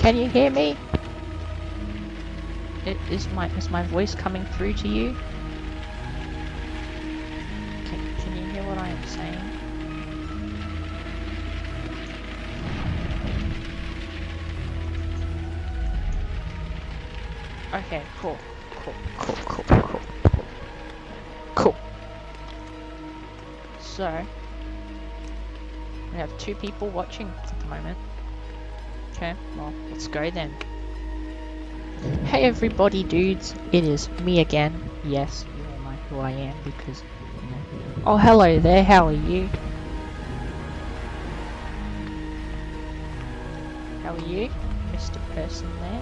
Can you hear me? Is my voice coming through to you? Can you hear what I am saying? Okay, cool. So, we have 2 people watching at the moment. Okay, well, let's go then. Hey everybody dudes, it is me again. Yes, you all know who I am because, you know. Oh, hello there, how are you? How are you, Mr. Person there?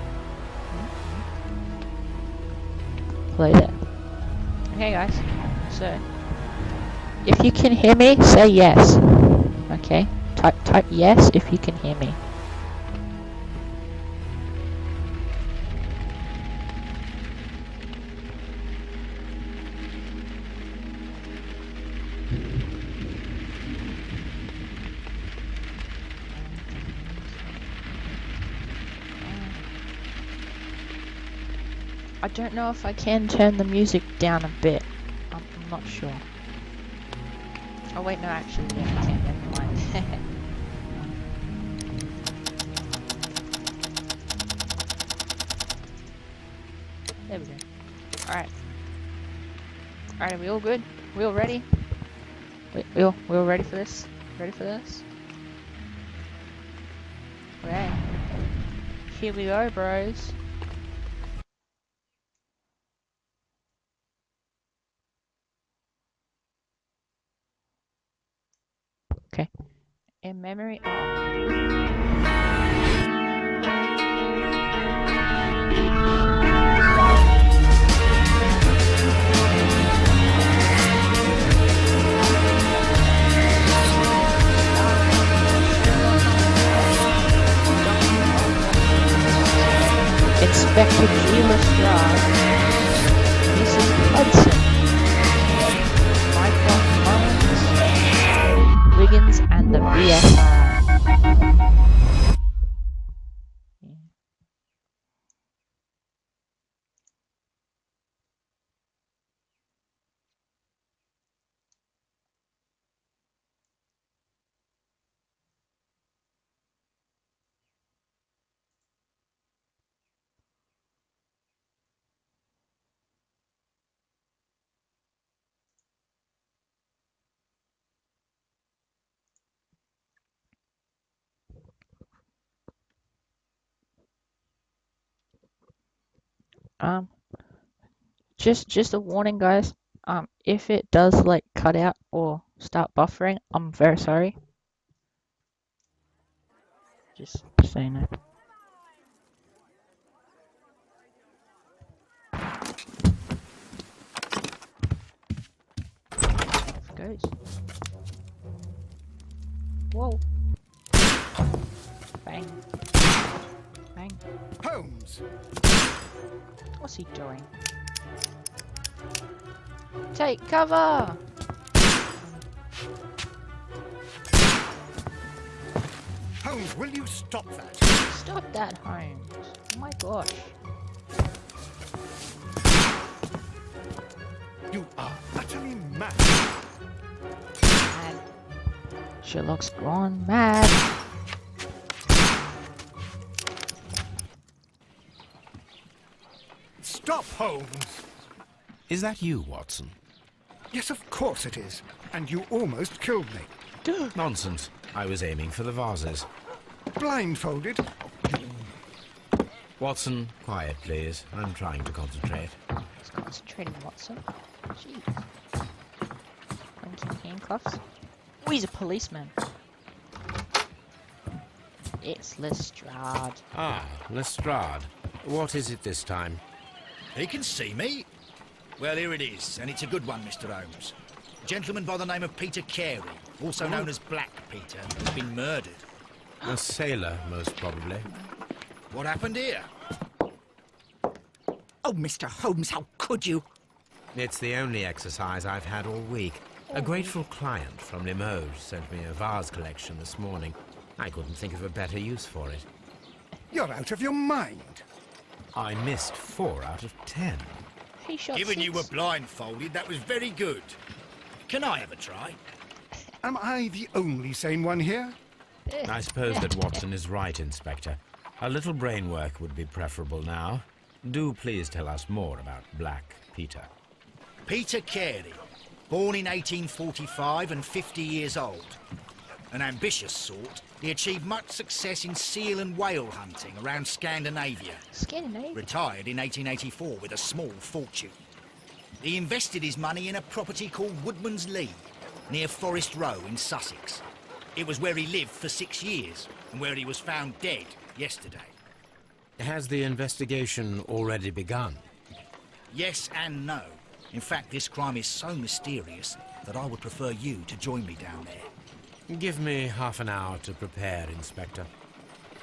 Hello there. Okay guys, so, if you can hear me, say yes. Okay, type yes if you can hear me. I don't know if I can turn the music down a bit. I'm not sure. Oh wait, no, actually, yeah, I can. Never mind. There we go. Alright. Alright, are we all good? We all ready? We all ready for this? Ready for this? Okay. Here we go, bros. Okay. In memory of... Inspector G. Lestrade, Mrs. Hudson, Michael Mullins, Wiggins, and the BFI. Just a warning, guys. If it does like cut out or start buffering, I'm very sorry. Just so you know. Off it goes. Whoa. Bang. Bang. Holmes! What's he doing? Take cover! Holmes, will you stop that? Stop that, Holmes. Oh my gosh. You are utterly mad. Mad. Sherlock's gone mad. Stop, Holmes! Is that you, Watson? Yes, of course it is. And you almost killed me. Nonsense. I was aiming for the vases. Blindfolded? Watson, quiet, please. I'm trying to concentrate. He's concentrating, Watson. Jeez. Clinking handcuffs. Oh, he's a policeman. It's Lestrade. Ah, Lestrade. What is it this time? He can see me. Well, here it is, and it's a good one, Mr. Holmes. A gentleman by the name of Peter Carey, also known as Black Peter, has been murdered. A sailor, most probably. What happened here? Oh, Mr. Holmes, how could you? It's the only exercise I've had all week. A grateful client from Limoges sent me a vase collection this morning. I couldn't think of a better use for it. You're out of your mind. I missed 4 out of 10. He shot Given 6. you were blindfolded, that was very good. Can I have a try? Am I the only sane one here? I suppose that Watson is right, Inspector. A little brain work would be preferable now. Do please tell us more about Black Peter. Peter Carey, born in 1845 and 50 years old. An ambitious sort, he achieved much success in seal and whale hunting around Scandinavia. Scandinavia. Retired in 1884 with a small fortune. He invested his money in a property called Woodman's Lee, near Forest Row in Sussex. It was where he lived for 6 years, and where he was found dead yesterday. Has the investigation already begun? Yes and no. In fact, this crime is so mysterious that I would prefer you to join me down there. Give me half an hour to prepare, Inspector.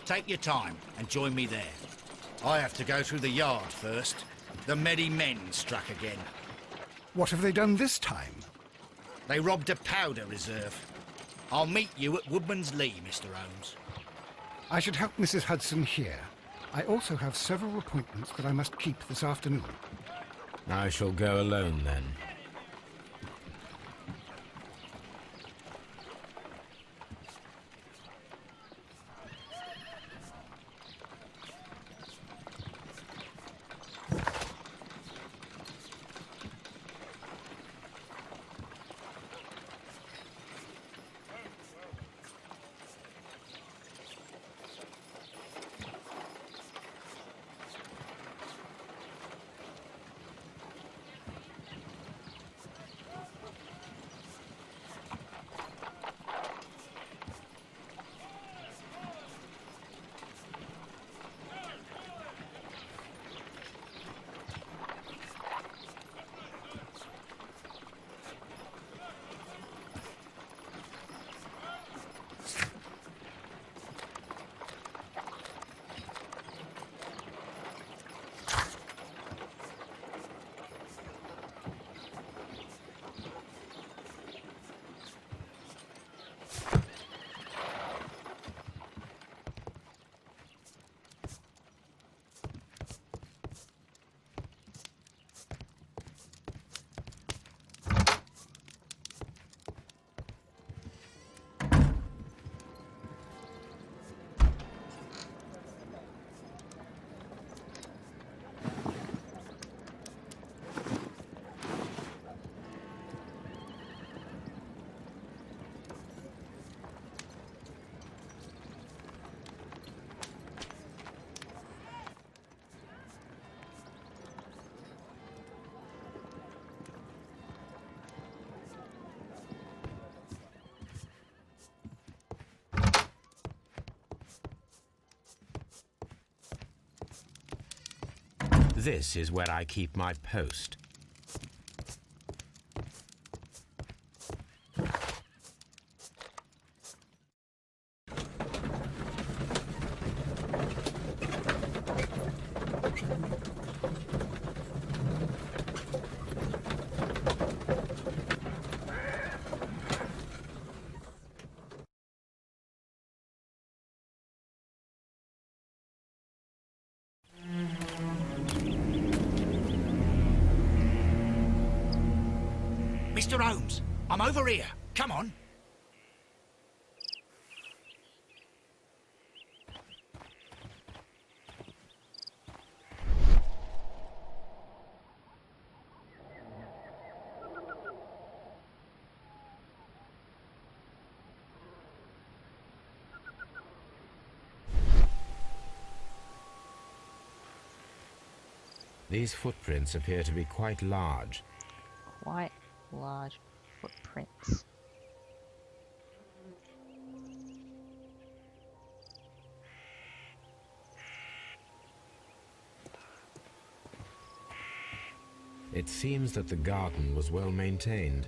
Take your time and join me there. I have to go through the yard first. The Medi men struck again. What have they done this time? They robbed a powder reserve. I'll meet you at Woodman's Lee, Mr. Holmes. I should help Mrs. Hudson here. I also have several appointments that I must keep this afternoon. I shall go alone then. This is where I keep my post. Mr. Holmes, I'm over here. Come on. These footprints appear to be quite large. Quite large footprints. It seems that the garden was well maintained.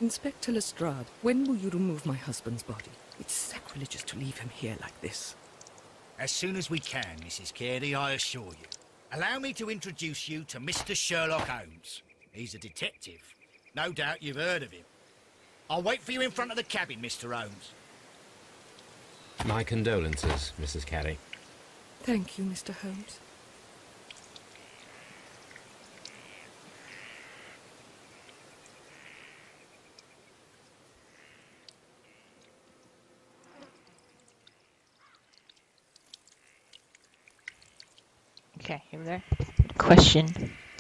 Inspector Lestrade, when will you remove my husband's body? It's sacrilegious to leave him here like this. As soon as we can, Mrs. Carey, I assure you. Allow me to introduce you to Mr. Sherlock Holmes. He's a detective. No doubt you've heard of him. I'll wait for you in front of the cabin, Mr. Holmes. My condolences, Mrs. Carey. Thank you, Mr. Holmes. Okay, here we go. Question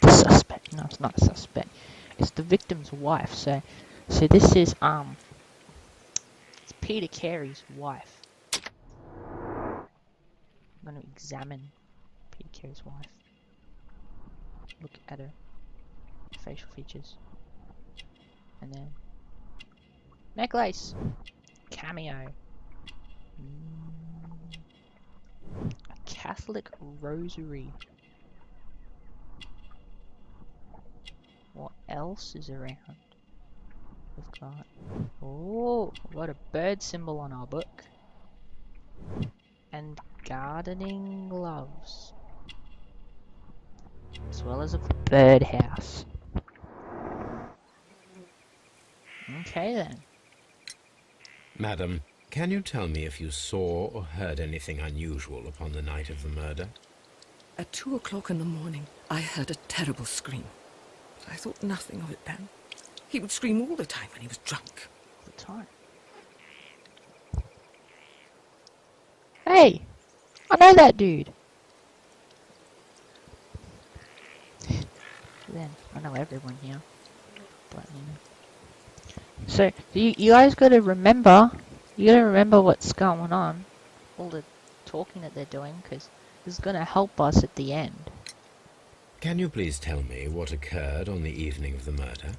the suspect. No, it's not a suspect. It's the victim's wife. So this is it's Peter Carey's wife. I'm going to examine Peter Carey's wife. Look at her facial features, and then necklace, cameo. A Catholic rosary. What else is around? We've got... Oh, we've got a bird symbol on our book. And gardening gloves. As well as a birdhouse. Okay then. Madam, can you tell me if you saw or heard anything unusual upon the night of the murder? At 2 o'clock in the morning, I heard a terrible scream. But I thought nothing of it then. He would scream all the time when he was drunk. All the time. Hey! I know that dude! Then, I know everyone here. But, you know. So, you guys gotta remember... You gotta remember what's going on. All the talking that they're doing, because this is gonna help us at the end. Can you please tell me what occurred on the evening of the murder?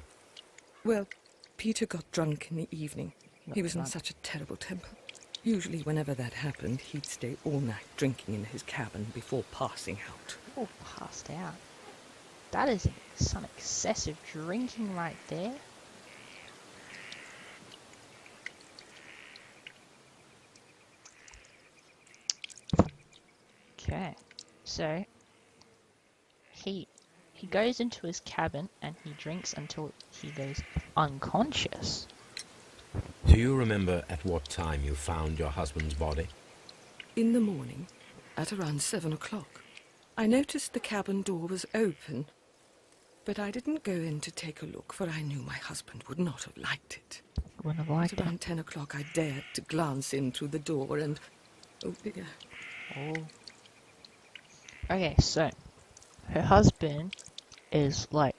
Well, Peter got drunk in the evening. He was in such a terrible temper. Usually whenever that happened, he'd stay all night drinking in his cabin before passing out. Oh, passed out. That is some excessive drinking right there. Okay, so he goes into his cabin and he drinks until he goes unconscious. Do you remember at what time you found your husband's body? In the morning, at around 7 o'clock, I noticed the cabin door was open, but I didn't go in to take a look, for I knew my husband would not have liked it. Wouldn't have liked At around 10 o'clock, I dared to glance in through the door and... oh dear. Oh. Okay, so her husband is like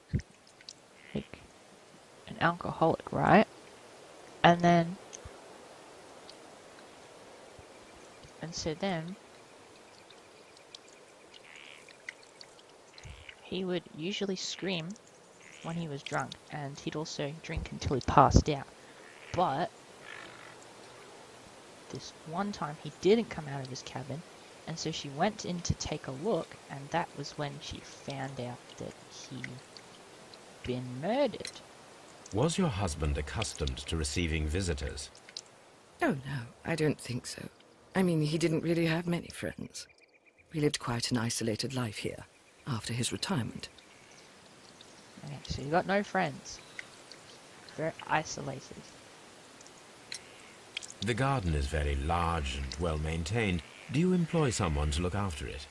an alcoholic, right? And so then he would usually scream when he was drunk, and he'd also drink until he passed out. But this one time he didn't come out of his cabin, and so she went in to take a look, and that was when she found out that he'd been murdered. Was your husband accustomed to receiving visitors? Oh no, I don't think so. I mean, he didn't really have many friends. He lived quite an isolated life here, after his retirement. Okay, so you got no friends. Very isolated. The garden is very large and well maintained. Do you employ someone to look after it?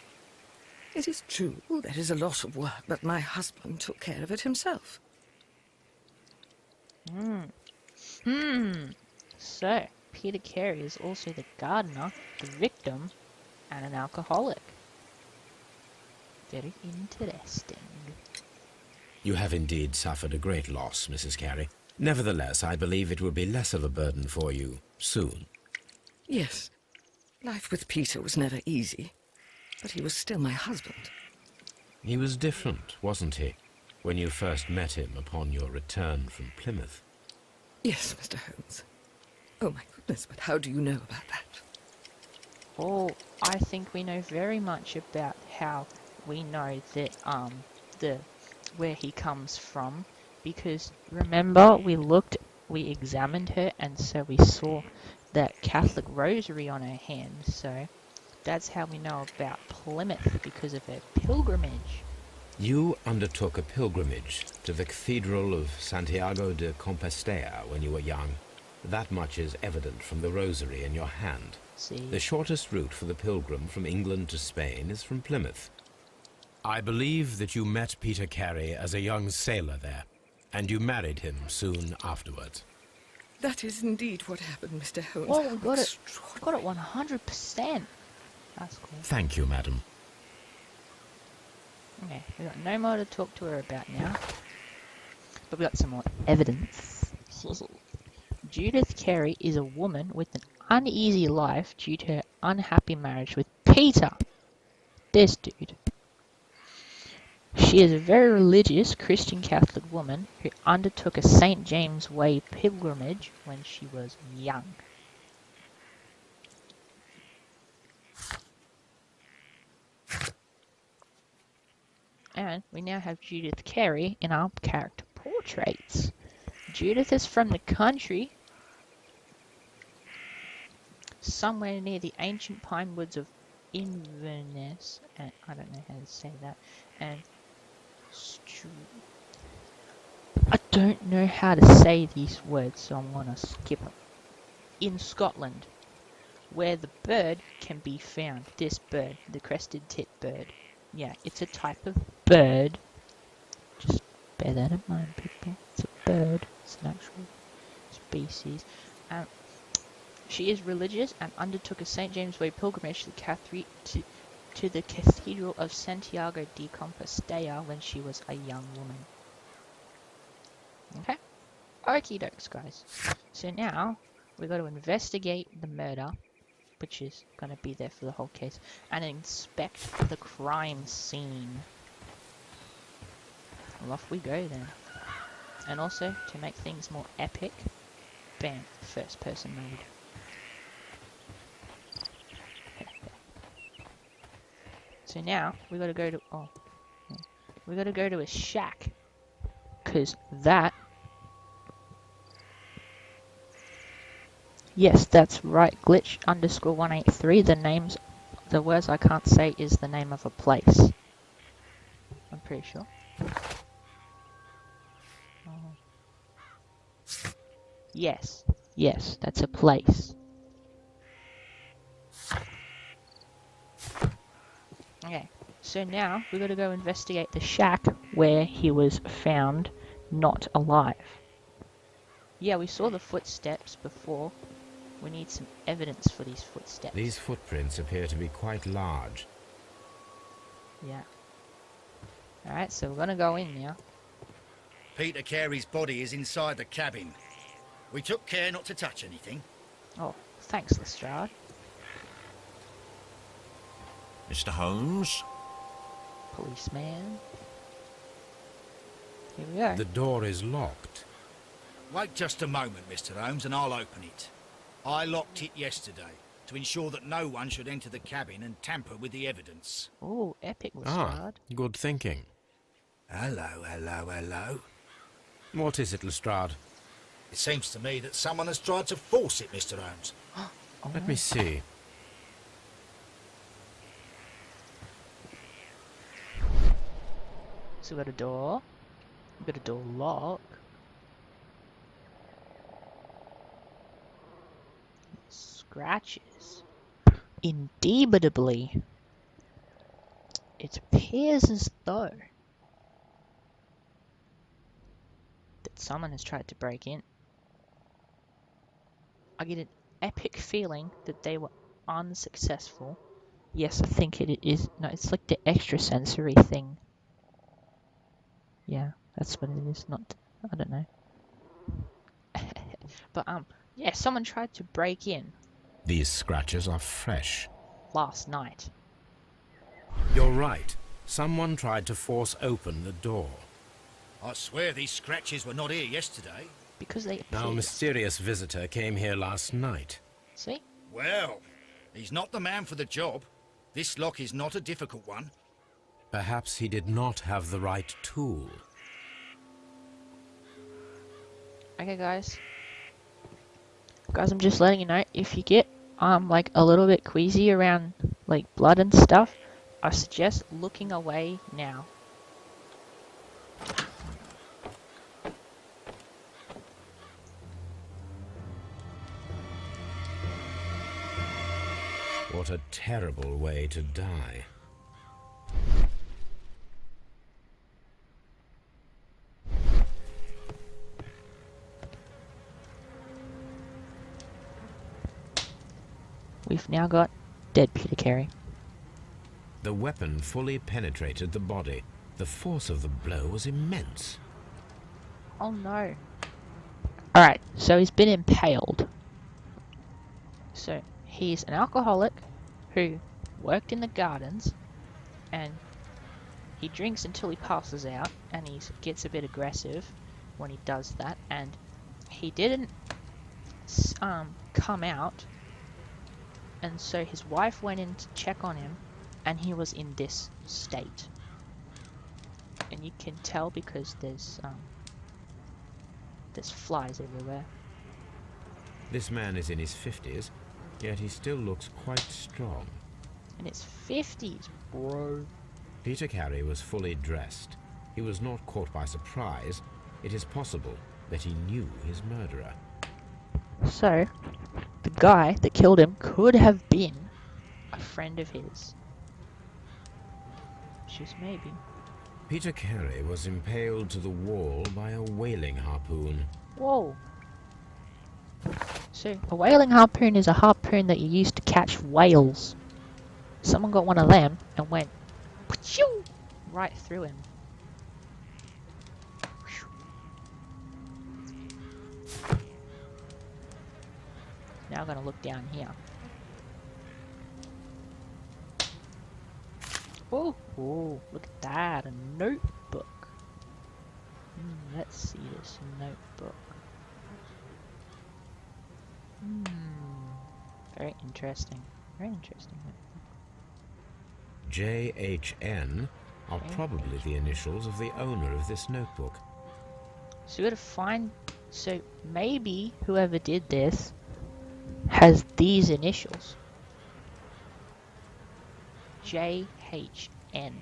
It is true, there is a lot of work, but my husband took care of it himself. So, Peter Carey is also the gardener, the victim, and an alcoholic. Very interesting. You have indeed suffered a great loss, Mrs. Carey. Nevertheless, I believe it will be less of a burden for you soon. Yes, life with Peter was never easy, but he was still my husband. He was different, wasn't he, when you first met him upon your return from Plymouth? Yes, Mr. Holmes. Oh my goodness, but how do you know about that? Oh, I think we know very much about how we know that, where he comes from, because remember we looked we examined her, and so we saw that Catholic rosary on her hand. So that's how we know about Plymouth, because of her pilgrimage. You undertook a pilgrimage to the Cathedral of Santiago de Compostela when you were young. That much is evident from the rosary in your hand. See, The shortest route for the pilgrim from England to Spain is from Plymouth. I believe that you met Peter Carey as a young sailor there, and you married him soon afterwards. That is indeed what happened, Mr. Holmes. oh, How we got it. extraordinary. We got it 100%. That's cool. Thank you, madam. Okay, we got no more to talk to her about now, but we got some more evidence. Judith Carey is a woman with an uneasy life due to her unhappy marriage with Peter. This dude. She is a very religious Christian Catholic woman who undertook a St. James Way pilgrimage when she was young. And we now have Judith Carey in our character portraits. Judith is from the country, somewhere near the ancient pine woods of Inverness, and I don't know how to say that, and I don't know how to say these words, so I'm gonna skip them. In Scotland, where the bird can be found. This bird, the crested tit bird. Yeah, it's a type of bird. Just bear that in mind, people. It's a bird. It's an actual species. She is religious and undertook a St. James Way pilgrimage to the Cathedral of Santiago de Compostela when she was a young woman. Okay? Okie dokes, guys. So now, we've got to investigate the murder, which is going to be there for the whole case, and inspect the crime scene. Well, off we go then. And also, to make things more epic, bam, first person mode. So now, we got to go to, we got to go to a shack, because that, yes, that's right, glitch underscore 183, the words I can't say is the name of a place. I'm pretty sure. Yes, that's a place. Okay, so now we got to go investigate the shack where he was found not alive. Yeah, we saw the footsteps before. We need some evidence for these footsteps. These footprints appear to be quite large. Yeah. Alright, so we're gonna go in now. Peter Carey's body is inside the cabin. We took care not to touch anything. Oh, thanks, Lestrade. Mr. Holmes? Policeman. Here we go. The door is locked. Wait just a moment, Mr. Holmes, and I'll open it. I locked it yesterday to ensure that no one should enter the cabin and tamper with the evidence. Oh, epic, Lestrade. Good thinking. Hello. What is it, Lestrade? It seems to me that someone has tried to force it, Mr. Holmes. Let me see. So we got a door. We got a door lock. Scratches. Indubitably. It appears as though that someone has tried to break in. I get an epic feeling that they were unsuccessful. Yes, I think it is. No, it's like the extrasensory thing. Yeah, that's what it is. Not, I don't know. But yeah, someone tried to break in These scratches are fresh. last night. You're right. Someone tried to force open the door. I swear these scratches were not here yesterday. Because they Our appeared. mysterious visitor came here last night. See? Well, he's not the man for the job. This lock is not a difficult one. Perhaps he did not have the right tool. Okay, guys. Guys, I'm just letting you know, if you get like a little bit queasy around like blood and stuff, I suggest looking away now. What a terrible way to die. We've now got dead Peter Carey. The weapon fully penetrated the body. The force of the blow was immense. Oh no. Alright, so he's been impaled. So he's an alcoholic who worked in the gardens, and he drinks until he passes out, and he gets a bit aggressive when he does that, and he didn't come out, and so his wife went in to check on him, and he was in this state. And you can tell because there's flies everywhere. This man is in his 50s, yet he still looks quite strong. In his 50s, bro. Peter Carey was fully dressed. He was not caught by surprise. It is possible that he knew his murderer. So, the guy that killed him could have been a friend of his. Just maybe. Peter Carey was impaled to the wall by a whaling harpoon. Whoa. So, a whaling harpoon is a harpoon that you use to catch whales. Someone got one of them and went right through him. Now I'm going to look down here. Oh, look at that, a notebook. Let's see this notebook. Very interesting. Very interesting. JHN are probably the initials of the owner of this notebook. So we gotta find. So maybe whoever did this has these initials. JHN.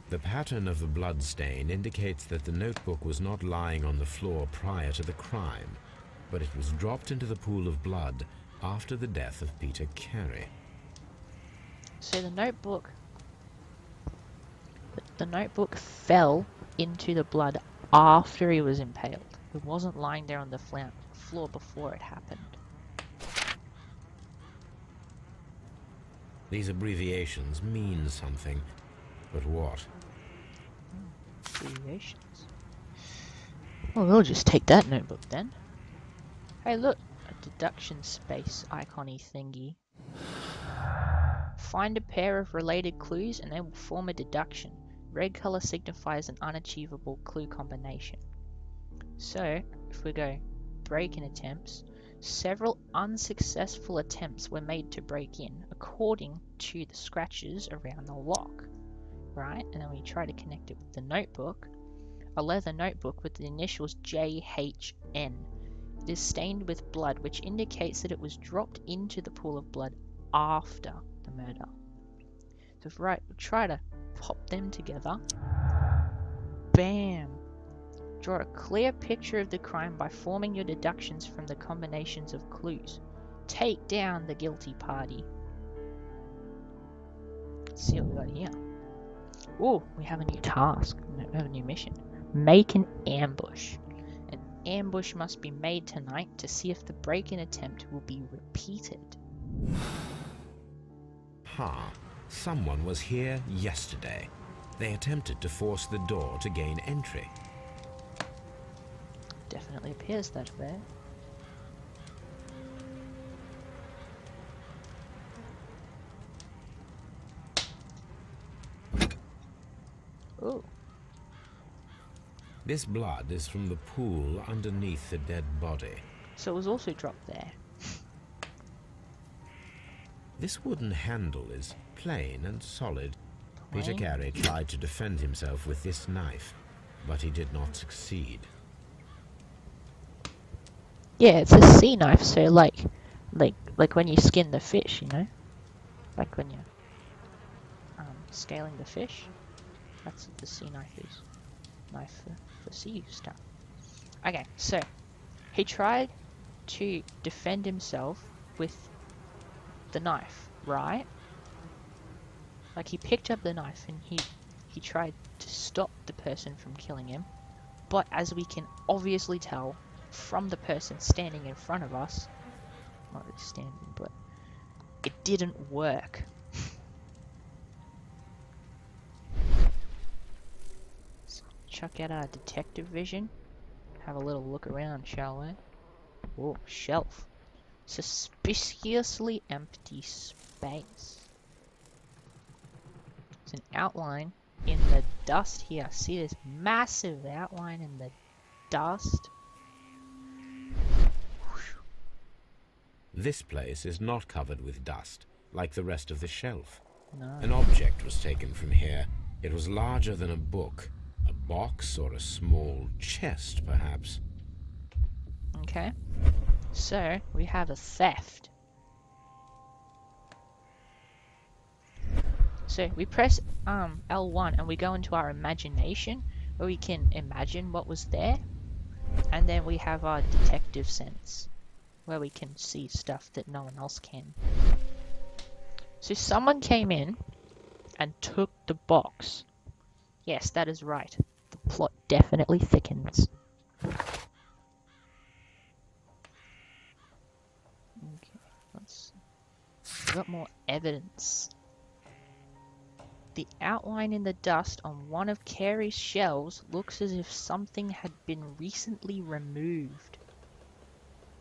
The pattern of the blood stain indicates that the notebook was not lying on the floor prior to the crime, but it was dropped into the pool of blood after the death of Peter Carey. So the notebook fell into the blood after he was impaled. It wasn't lying there on the floor before it happened. These abbreviations mean something, but what? Abbreviations. Well, we'll just take that notebook then. Hey, look, a deduction space icon-y thingy. Find a pair of related clues and they will form a deduction. Red color signifies an unachievable clue combination. So, if we go break-in attempts, several unsuccessful attempts were made to break in according to the scratches around the lock, right? And then we try to connect it with the notebook, a leather notebook with the initials JHN. It is stained with blood, which indicates that it was dropped into the pool of blood after the murder. So we'll try to pop them together. Bam! Draw a clear picture of the crime by forming your deductions from the combinations of clues. Take down the guilty party. Let's see what we got here. Oh, we have a new task. We have a new mission. Make an ambush. An ambush must be made tonight to see if the break-in attempt will be repeated. Someone was here yesterday. They attempted to force the door to gain entry. Definitely appears that way. Ooh. This blood is from the pool underneath the dead body. So it was also dropped there. This wooden handle is plain and solid. Plain? Peter Carey tried to defend himself with this knife, but he did not succeed. Yeah, it's a sea knife, so like when you skin the fish, you know? Like when you're scaling the fish. That's what the sea knife is. Knife for sea stuff. Okay, so he tried to defend himself with the knife, right? Like he picked up the knife and he tried to stop the person from killing him. But as we can obviously tell from the person standing in front of us, not really standing, but it didn't work. Let's check out our detective vision. Have a little look around, shall we? Oh, shelf. Suspiciously empty space. It's an outline in the dust here. See this massive outline in the dust? This place is not covered with dust, like the rest of the shelf. No. An object was taken from here. It was larger than a book. A box or a small chest, perhaps. Okay. So, we have a theft. So, we press L1 and we go into our imagination, where we can imagine what was there. And then we have our detective sense, where we can see stuff that no one else can. So someone came in and took the box. Yes, that is right. The plot definitely thickens. Okay, let's see. We've got more evidence. The outline in the dust on one of Carey's shelves looks as if something had been recently removed.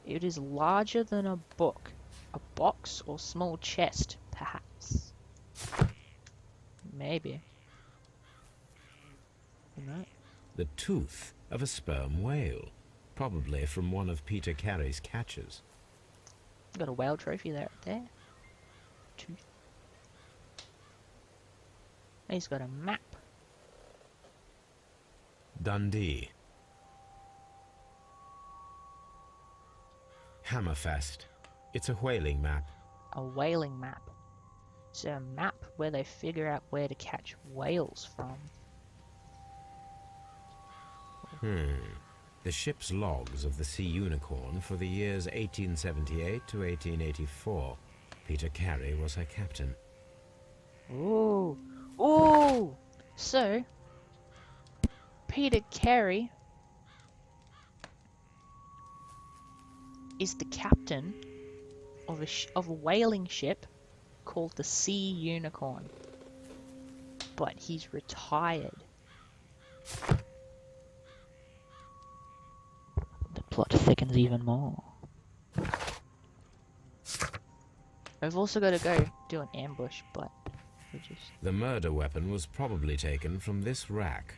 It is larger than a book, a box or small chest, perhaps. Maybe. No. The tooth of a sperm whale, probably from one of Peter Carey's catches. Got a whale trophy there. Tooth. He's got a map. Dundee. Hammerfest. It's a whaling map. A whaling map. It's a map where they figure out where to catch whales from. The ship's logs of the Sea Unicorn for the years 1878 to 1884. Peter Carey was her captain. Ooh. Ooh! So, Peter Carey is the captain of a whaling ship called the Sea Unicorn. But he's retired. The plot thickens even more. I've also got to go do an ambush, but we just... The murder weapon was probably taken from this rack.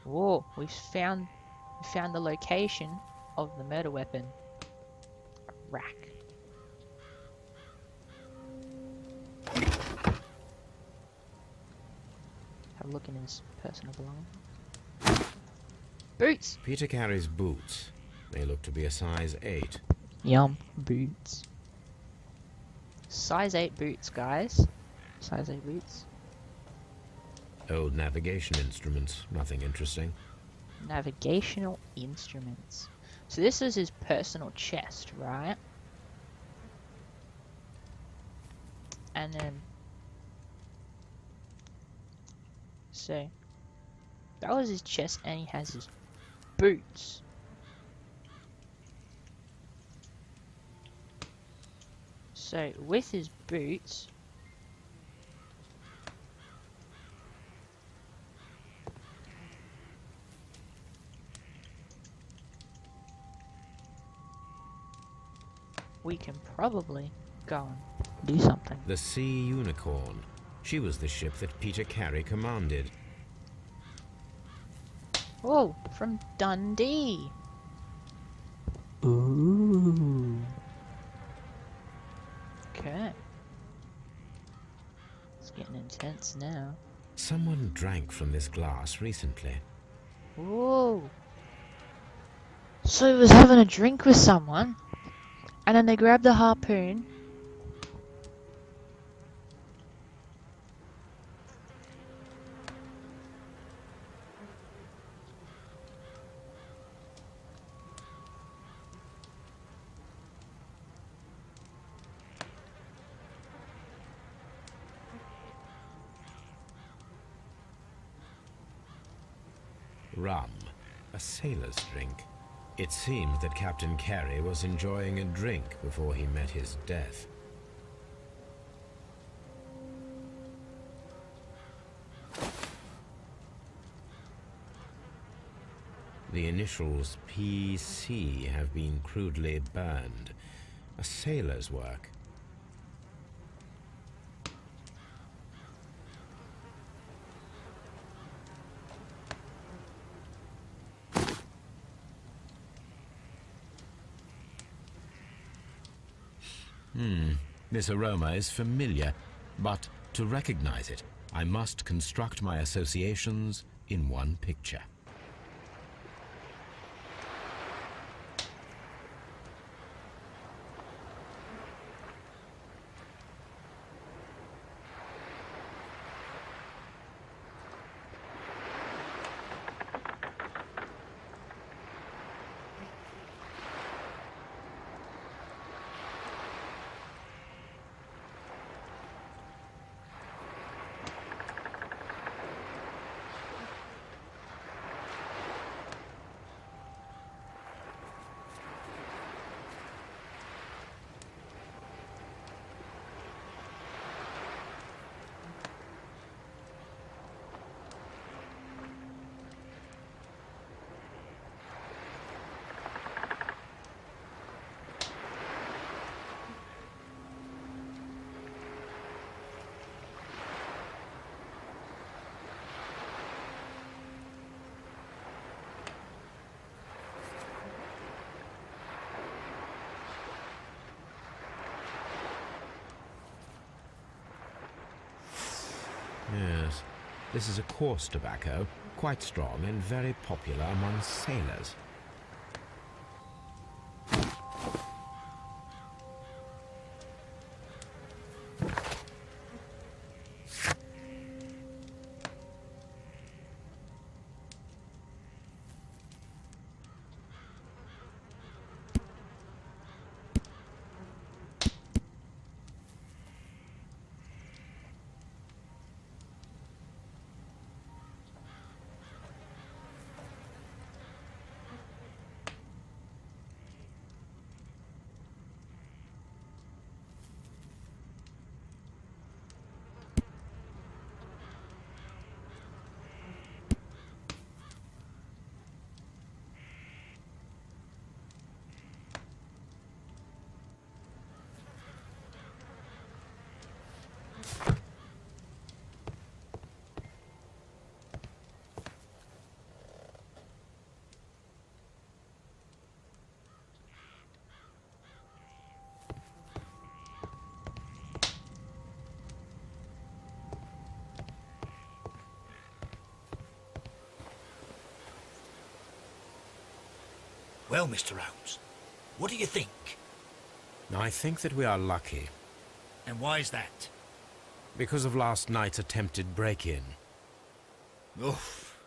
Whoa, we found the location of the murder weapon. A rack. Have a look in his personal belongings. Boots! Peter Carey's boots. They look to be a size 8. Yum, boots. Size 8 boots, guys. Size 8 boots. Old navigation instruments. Nothing interesting. Navigational instruments. So this is his personal chest, right? And then... So... That was his chest, and he has his boots. So, with his boots... we can probably go and do something. The Sea Unicorn. She was the ship that Peter Carey commanded. Whoa, from Dundee. Ooh. Okay. It's getting intense now. Someone drank from this glass recently. Whoa. So he was having a drink with someone, and then they grabbed the harpoon. Rum, a sailor's drink. It seemed that Captain Carey was enjoying a drink before he met his death. The initials PC have been crudely burned. A sailor's work. This aroma is familiar, but to recognize it, I must construct my associations in one picture. Yes, this is a coarse tobacco, quite strong and very popular among sailors. Well, Mr. Holmes, what do you think? I think that we are lucky, And why is that? because of last night's attempted break-in. Oof,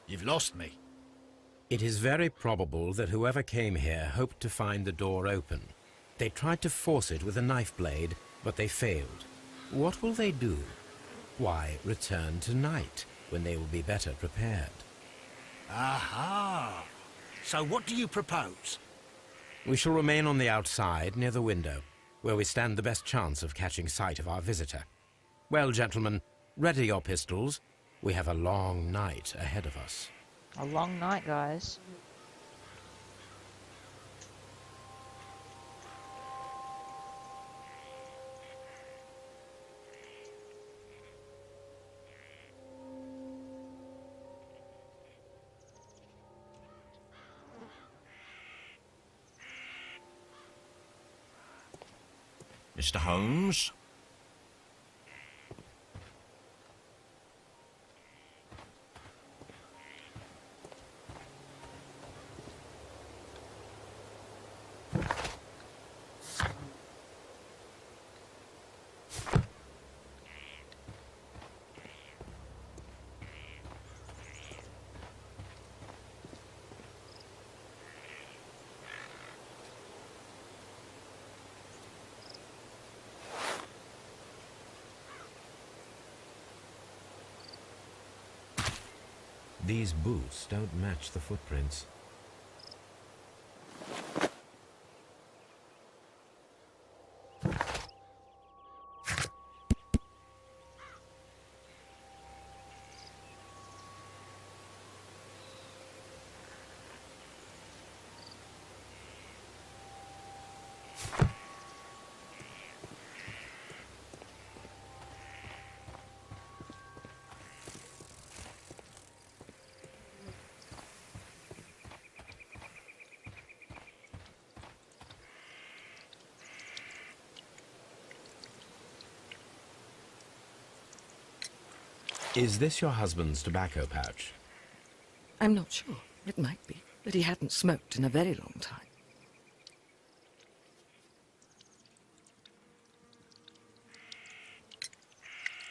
you've lost me. It is very probable that whoever came here hoped to find the door open. They tried to force it with a knife blade, but they failed. What will they do? Why, return tonight, when they will be better prepared. Aha! So what do you propose? We shall remain on the outside, near the window, where we stand the best chance of catching sight of our visitor. Well, gentlemen, ready your pistols. We have a long night ahead of us. A long night, guys. Mr. Holmes? These boots don't match the footprints. Is this your husband's tobacco pouch? I'm not sure. It might be, but he hadn't smoked in a very long time.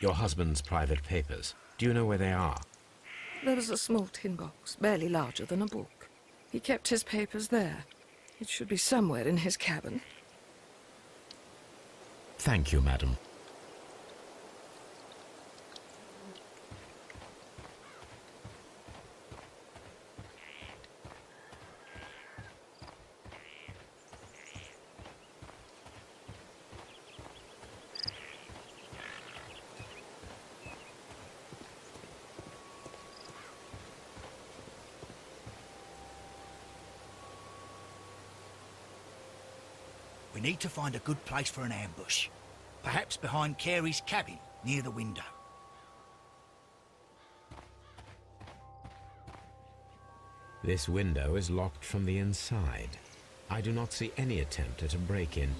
Your husband's private papers. Do you know where they are? There was a small tin box, barely larger than a book. He kept his papers there. It should be somewhere in his cabin. Thank you, madam. We need to find a good place for an ambush. Perhaps behind Carey's cabin, near the window. This window is locked from the inside. I do not see any attempt at a break-in.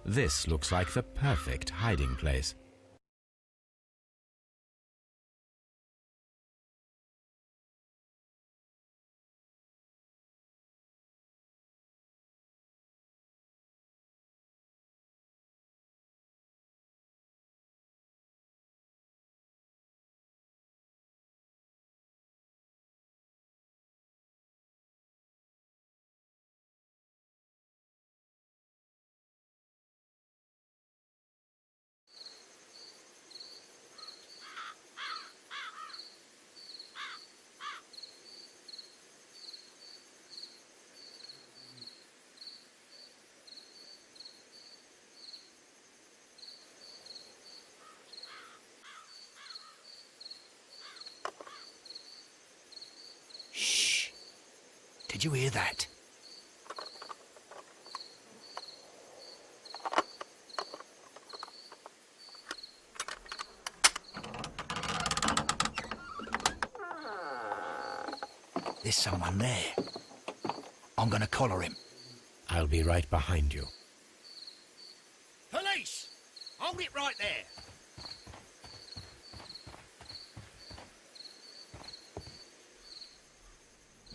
This looks like the perfect hiding place. Shh! Did you hear that? There's someone there. I'm gonna collar him. I'll be right behind you. Police! Hold it right there!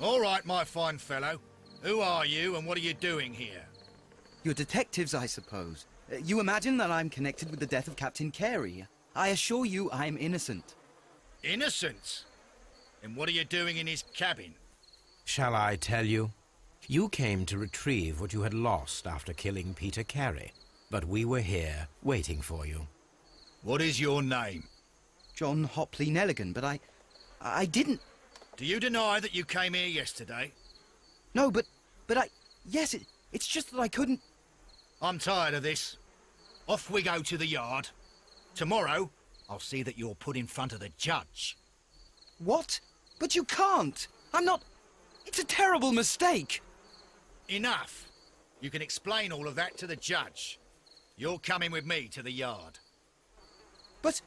All right, my fine fellow. Who are you and what are you doing here? You're detectives, I suppose. You imagine that I'm connected with the death of Captain Carey. I assure you I'm innocent. Innocent? And what are you doing in his cabin? Shall I tell you? You came to retrieve what you had lost after killing Peter Carey, but we were here waiting for you. What is your name? John Hopley Nelligan, but I didn't... Do you deny that you came here yesterday? No, but yes, it's just that I couldn't... I'm tired of this. Off we go to the yard. Tomorrow, I'll see that you're put in front of the judge. What? But you can't! I'm not... It's a terrible mistake! Enough. You can explain all of that to the judge. You're coming with me to the yard. But...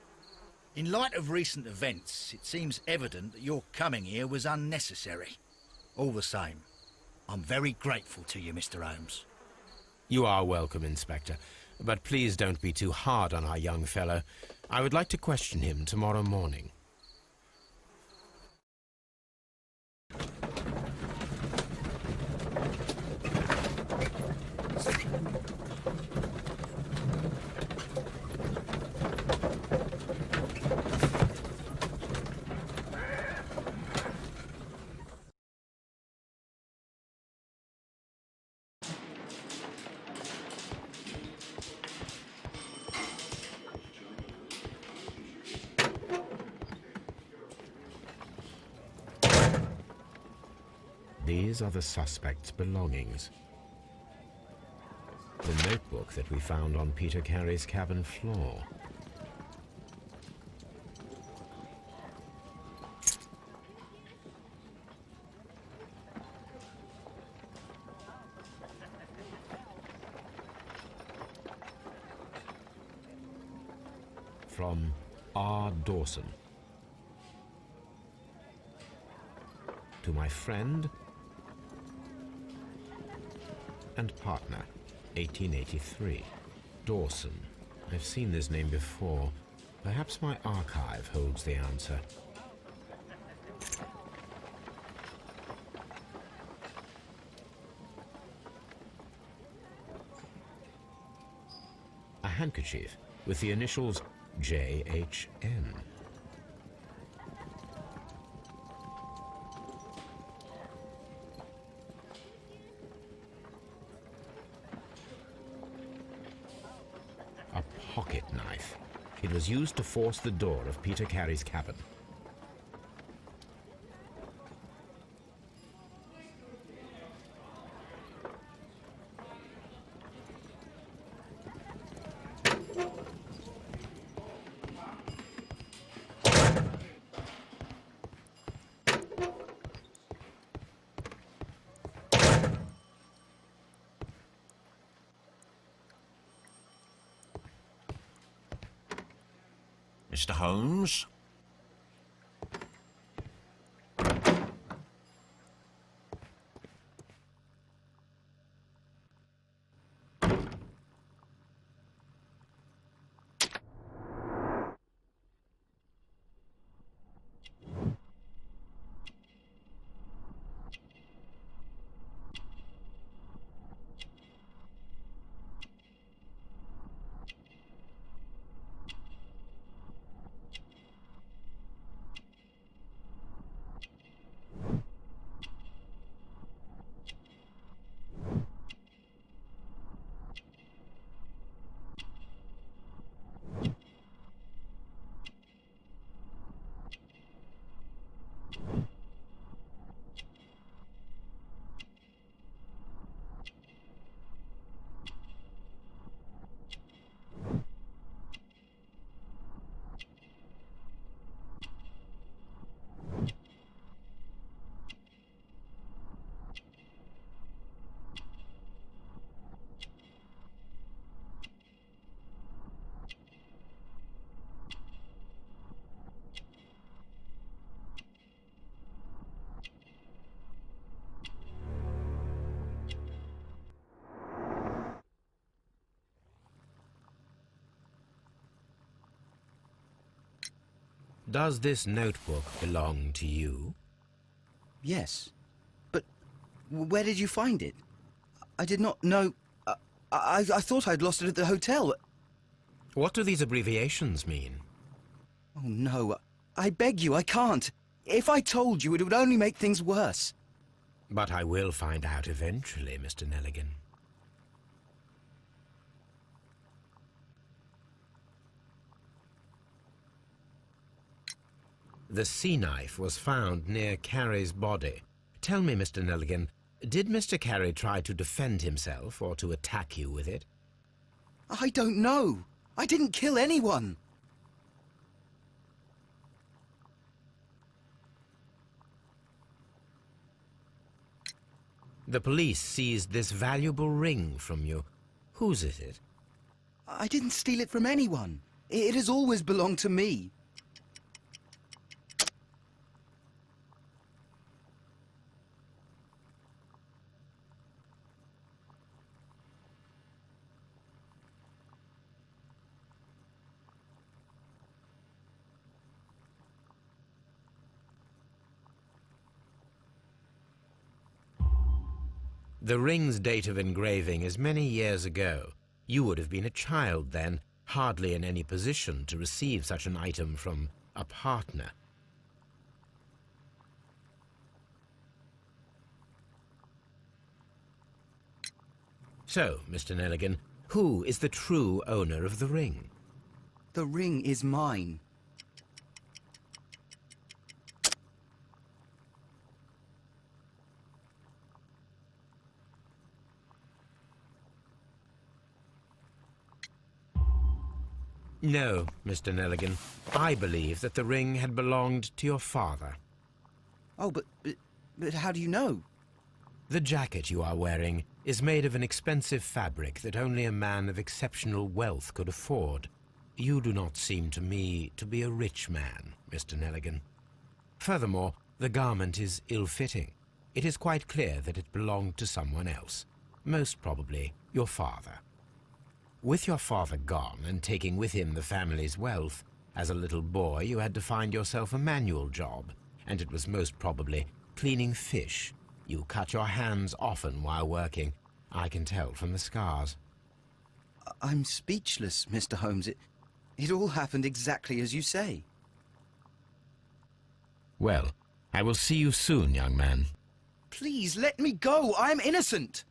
In light of recent events, it seems evident that your coming here was unnecessary. All the same, I'm very grateful to you, Mr. Holmes. You are welcome, Inspector, but please don't be too hard on our young fellow. I would like to question him tomorrow morning. These are the suspect's belongings. The notebook that we found on Peter Carey's cabin floor. From R. Dawson. To my friend and partner, 1883. Dawson. I've seen this name before. Perhaps my archive holds the answer. A handkerchief with the initials JHN. A pocket knife. It was used to force the door of Peter Carey's cabin. Mr. Holmes? Does this notebook belong to you? Yes. But where did you find it? I did not know... I thought I'd lost it at the hotel. What do these abbreviations mean? Oh, no. I beg you, I can't. If I told you, it would only make things worse. But I will find out eventually, Mr. Nelligan. The sea knife was found near Carey's body. Tell me, Mr. Nelligan, did Mr. Carey try to defend himself or to attack you with it? I don't know. I didn't kill anyone. The police seized this valuable ring from you. Whose is it? I didn't steal it from anyone. It has always belonged to me. The ring's date of engraving is many years ago. You would have been a child then, hardly in any position to receive such an item from a partner. So, Mr. Nelligan, who is the true owner of the ring? The ring is mine. No, Mr. Nelligan. I believe that the ring had belonged to your father. Oh, but how do you know? The jacket you are wearing is made of an expensive fabric that only a man of exceptional wealth could afford. You do not seem to me to be a rich man, Mr. Nelligan. Furthermore, the garment is ill-fitting. It is quite clear that it belonged to someone else, most probably your father. With your father gone and taking with him the family's wealth, as a little boy you had to find yourself a manual job, and it was most probably cleaning fish. You cut your hands often while working. I can tell from the scars. I'm speechless, Mr. Holmes. It all happened exactly as you say. Well, I will see you soon, young man. Please, let me go! I'm innocent!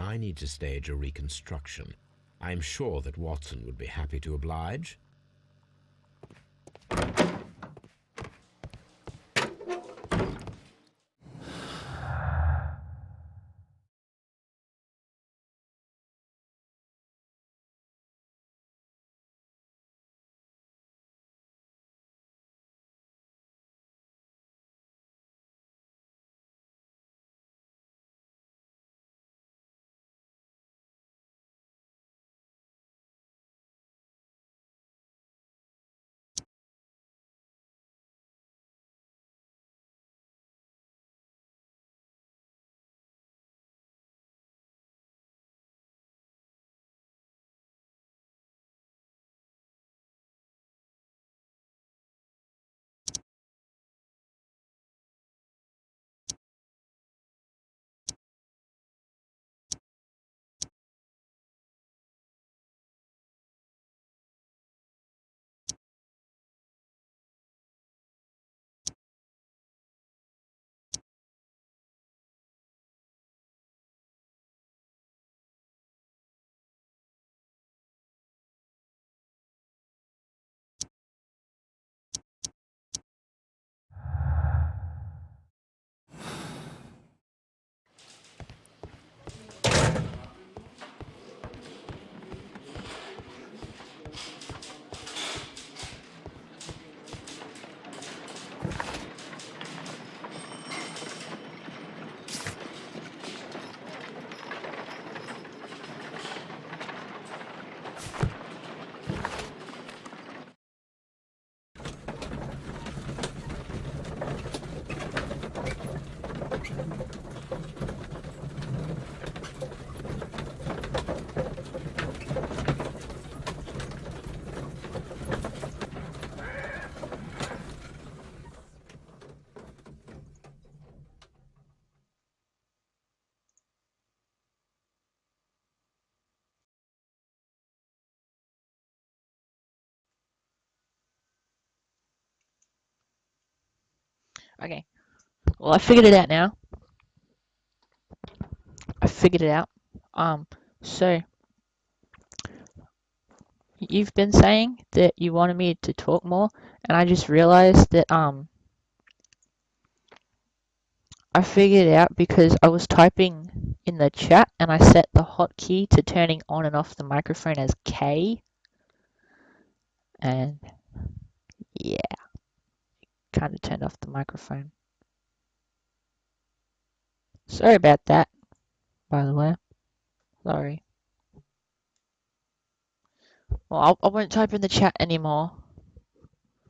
I need to stage a reconstruction. I am sure that Watson would be happy to oblige. Okay. Well, I figured it out now. I figured it out. So you've been saying that you wanted me to talk more, and I just realized that I figured it out because I was typing in the chat and I set the hotkey to turning on and off the microphone as K, and yeah, kind of turned off the microphone. Sorry about that, by the way. Sorry. Well, I won't type in the chat anymore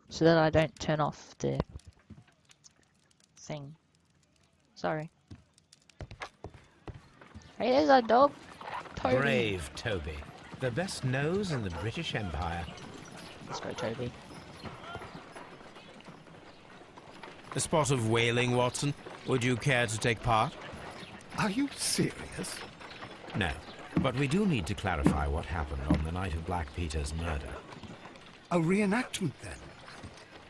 so that I don't turn off the thing. Sorry. Hey, there's our dog, Toby. Brave Toby. The best nose in the British Empire. Let's go, Toby. A spot of whaling, Watson. Would you care to take part? Are you serious? No, but we do need to clarify what happened on the night of Black Peter's murder. A reenactment, then?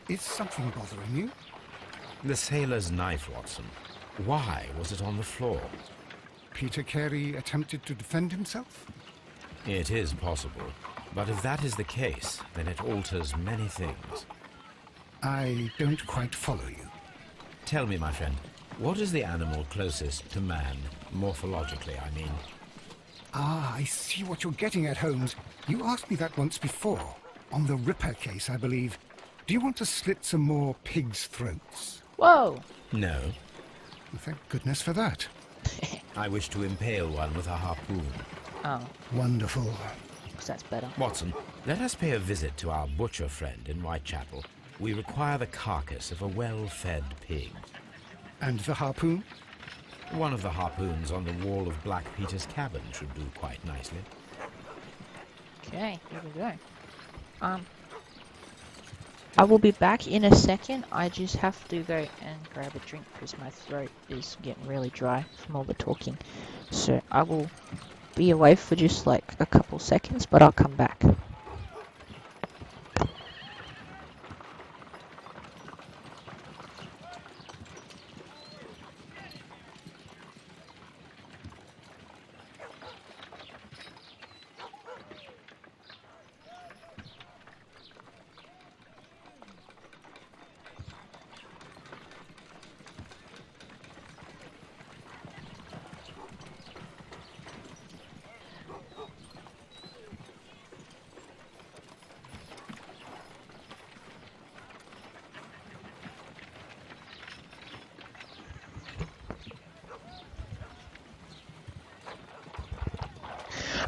Is something bothering you? The sailor's knife, Watson. Why was it on the floor? Peter Carey attempted to defend himself? It is possible, but if that is the case, then it alters many things. I don't quite follow you. Tell me, my friend, what is the animal closest to man, morphologically, I mean? Ah, I see what you're getting at, Holmes. You asked me that once before. On the Ripper case, I believe. Do you want to slit some more pigs' throats? Whoa! No. Thank goodness for that. I wish to impale one with a harpoon. Oh, Wonderful. because that's better. Watson, let us pay a visit to our butcher friend in Whitechapel. We require the carcass of a well-fed pig. And the harpoon? One of the harpoons on the wall of Black Peter's cabin should do quite nicely. Okay, here we go. I will be back in a second. I just have to go and grab a drink because my throat is getting really dry from all the talking. So I will be away for just like a couple seconds, but I'll come back.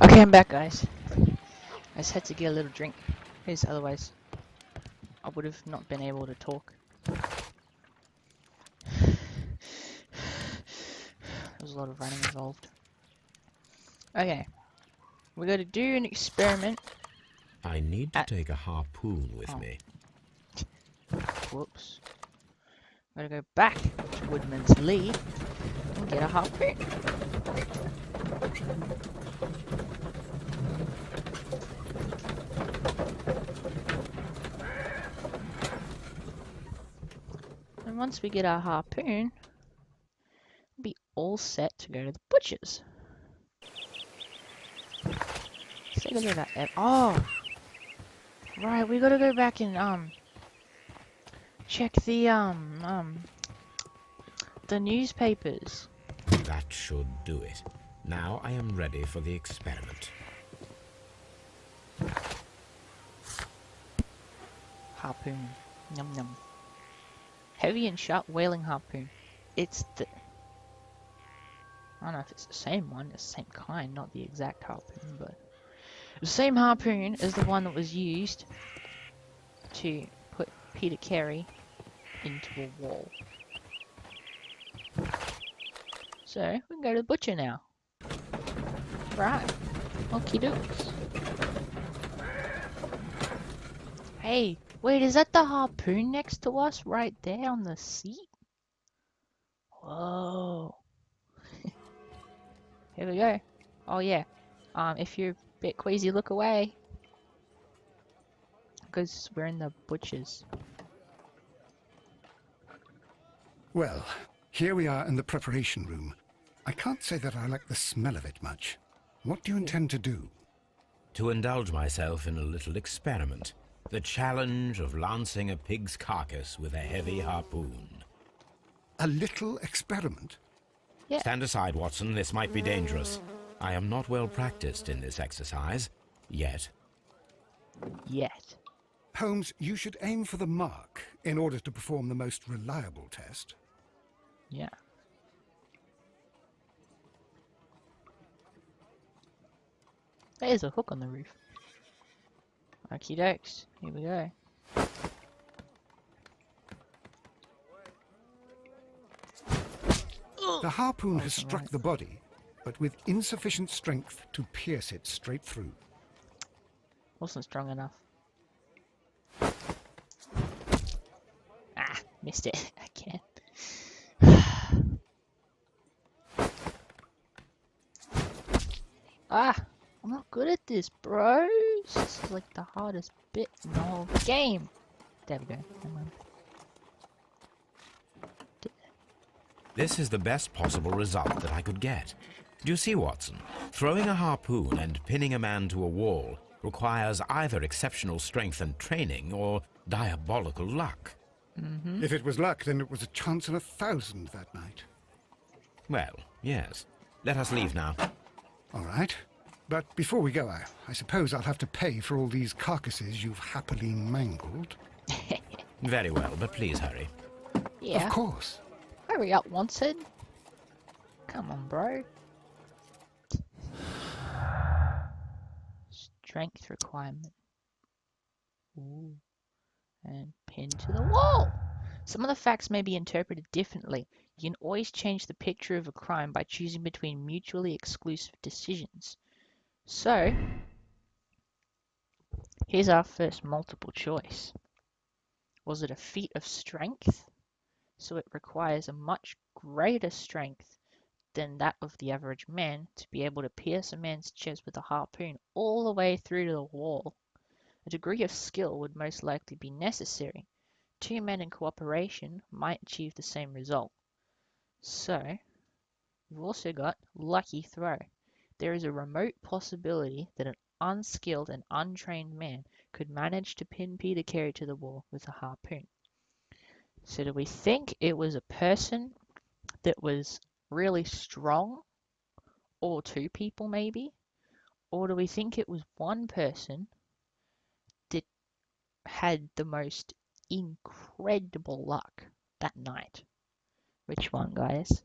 Okay, I'm back, guys. I just had to get a little drink, because otherwise I would have not been able to talk. There was a lot of running involved. Okay, we're going to do an experiment. I need to take a harpoon with Oh. me. Whoops. I'm going to go back to Woodman's Lee and get a harpoon. And once we get our harpoon, we'll be all set to go to the butcher's. Let's take a look at that. Oh! Right, we gotta go back and, check the newspapers. That should do it. Now I am ready for the experiment. Harpoon. Num num. Heavy and sharp whaling harpoon. It's the... I don't know if it's the same one, it's the same kind, not the exact harpoon, but... The same harpoon as the one that was used to put Peter Carey into a wall. So, we can go to the butcher now. Right. Okie dokes. Hey, wait, is that the harpoon next to us right there on the seat? Whoa. Here we go. Oh yeah. If you're a bit queasy, look away. Because we're in the butcher's. Well, here we are in the preparation room. I can't say that I like the smell of it much. What do you intend to do? To indulge myself in a little experiment. The challenge of lancing a pig's carcass with a heavy harpoon. A little experiment? Yeah. Stand aside, Watson. This might be dangerous. I am not well practiced in this exercise. Yet. Yet. Holmes, you should aim for the mark in order to perform the most reliable test. Yeah. There's a hook on the roof. Okie dokes. Here we go. The harpoon has struck the body, but with insufficient strength to pierce it straight through. Wasn't strong enough. Ah, missed it again. Ah, I'm not good at this, bros. This is like the hardest bit in the whole game. There we go. Never mind. This is the best possible result that I could get. Do you see, Watson? Throwing a harpoon and pinning a man to a wall requires either exceptional strength and training or diabolical luck. If it was luck, then it was a chance in 1,000 that night. Well, yes. Let us leave now. All right. But before we go, I suppose I'll have to pay for all these carcasses you've happily mangled. Very well, but please hurry. Yeah. Of course. Hurry up, Watson. Come on, bro. Strength requirement. Ooh. And pin to the wall. Some of the facts may be interpreted differently. You can always change the picture of a crime by choosing between mutually exclusive decisions. So, here's our first multiple choice. Was it a feat of strength? So it requires a much greater strength than that of the average man to be able to pierce a man's chest with a harpoon all the way through to the wall. A degree of skill would most likely be necessary. Two men in cooperation might achieve the same result. So, we've also got lucky throw. There is a remote possibility that an unskilled and untrained man could manage to pin Peter Carey to the wall with a harpoon. So do we think it was a person that was really strong, or two people maybe? Or do we think it was one person that had the most incredible luck that night? Which one, guys?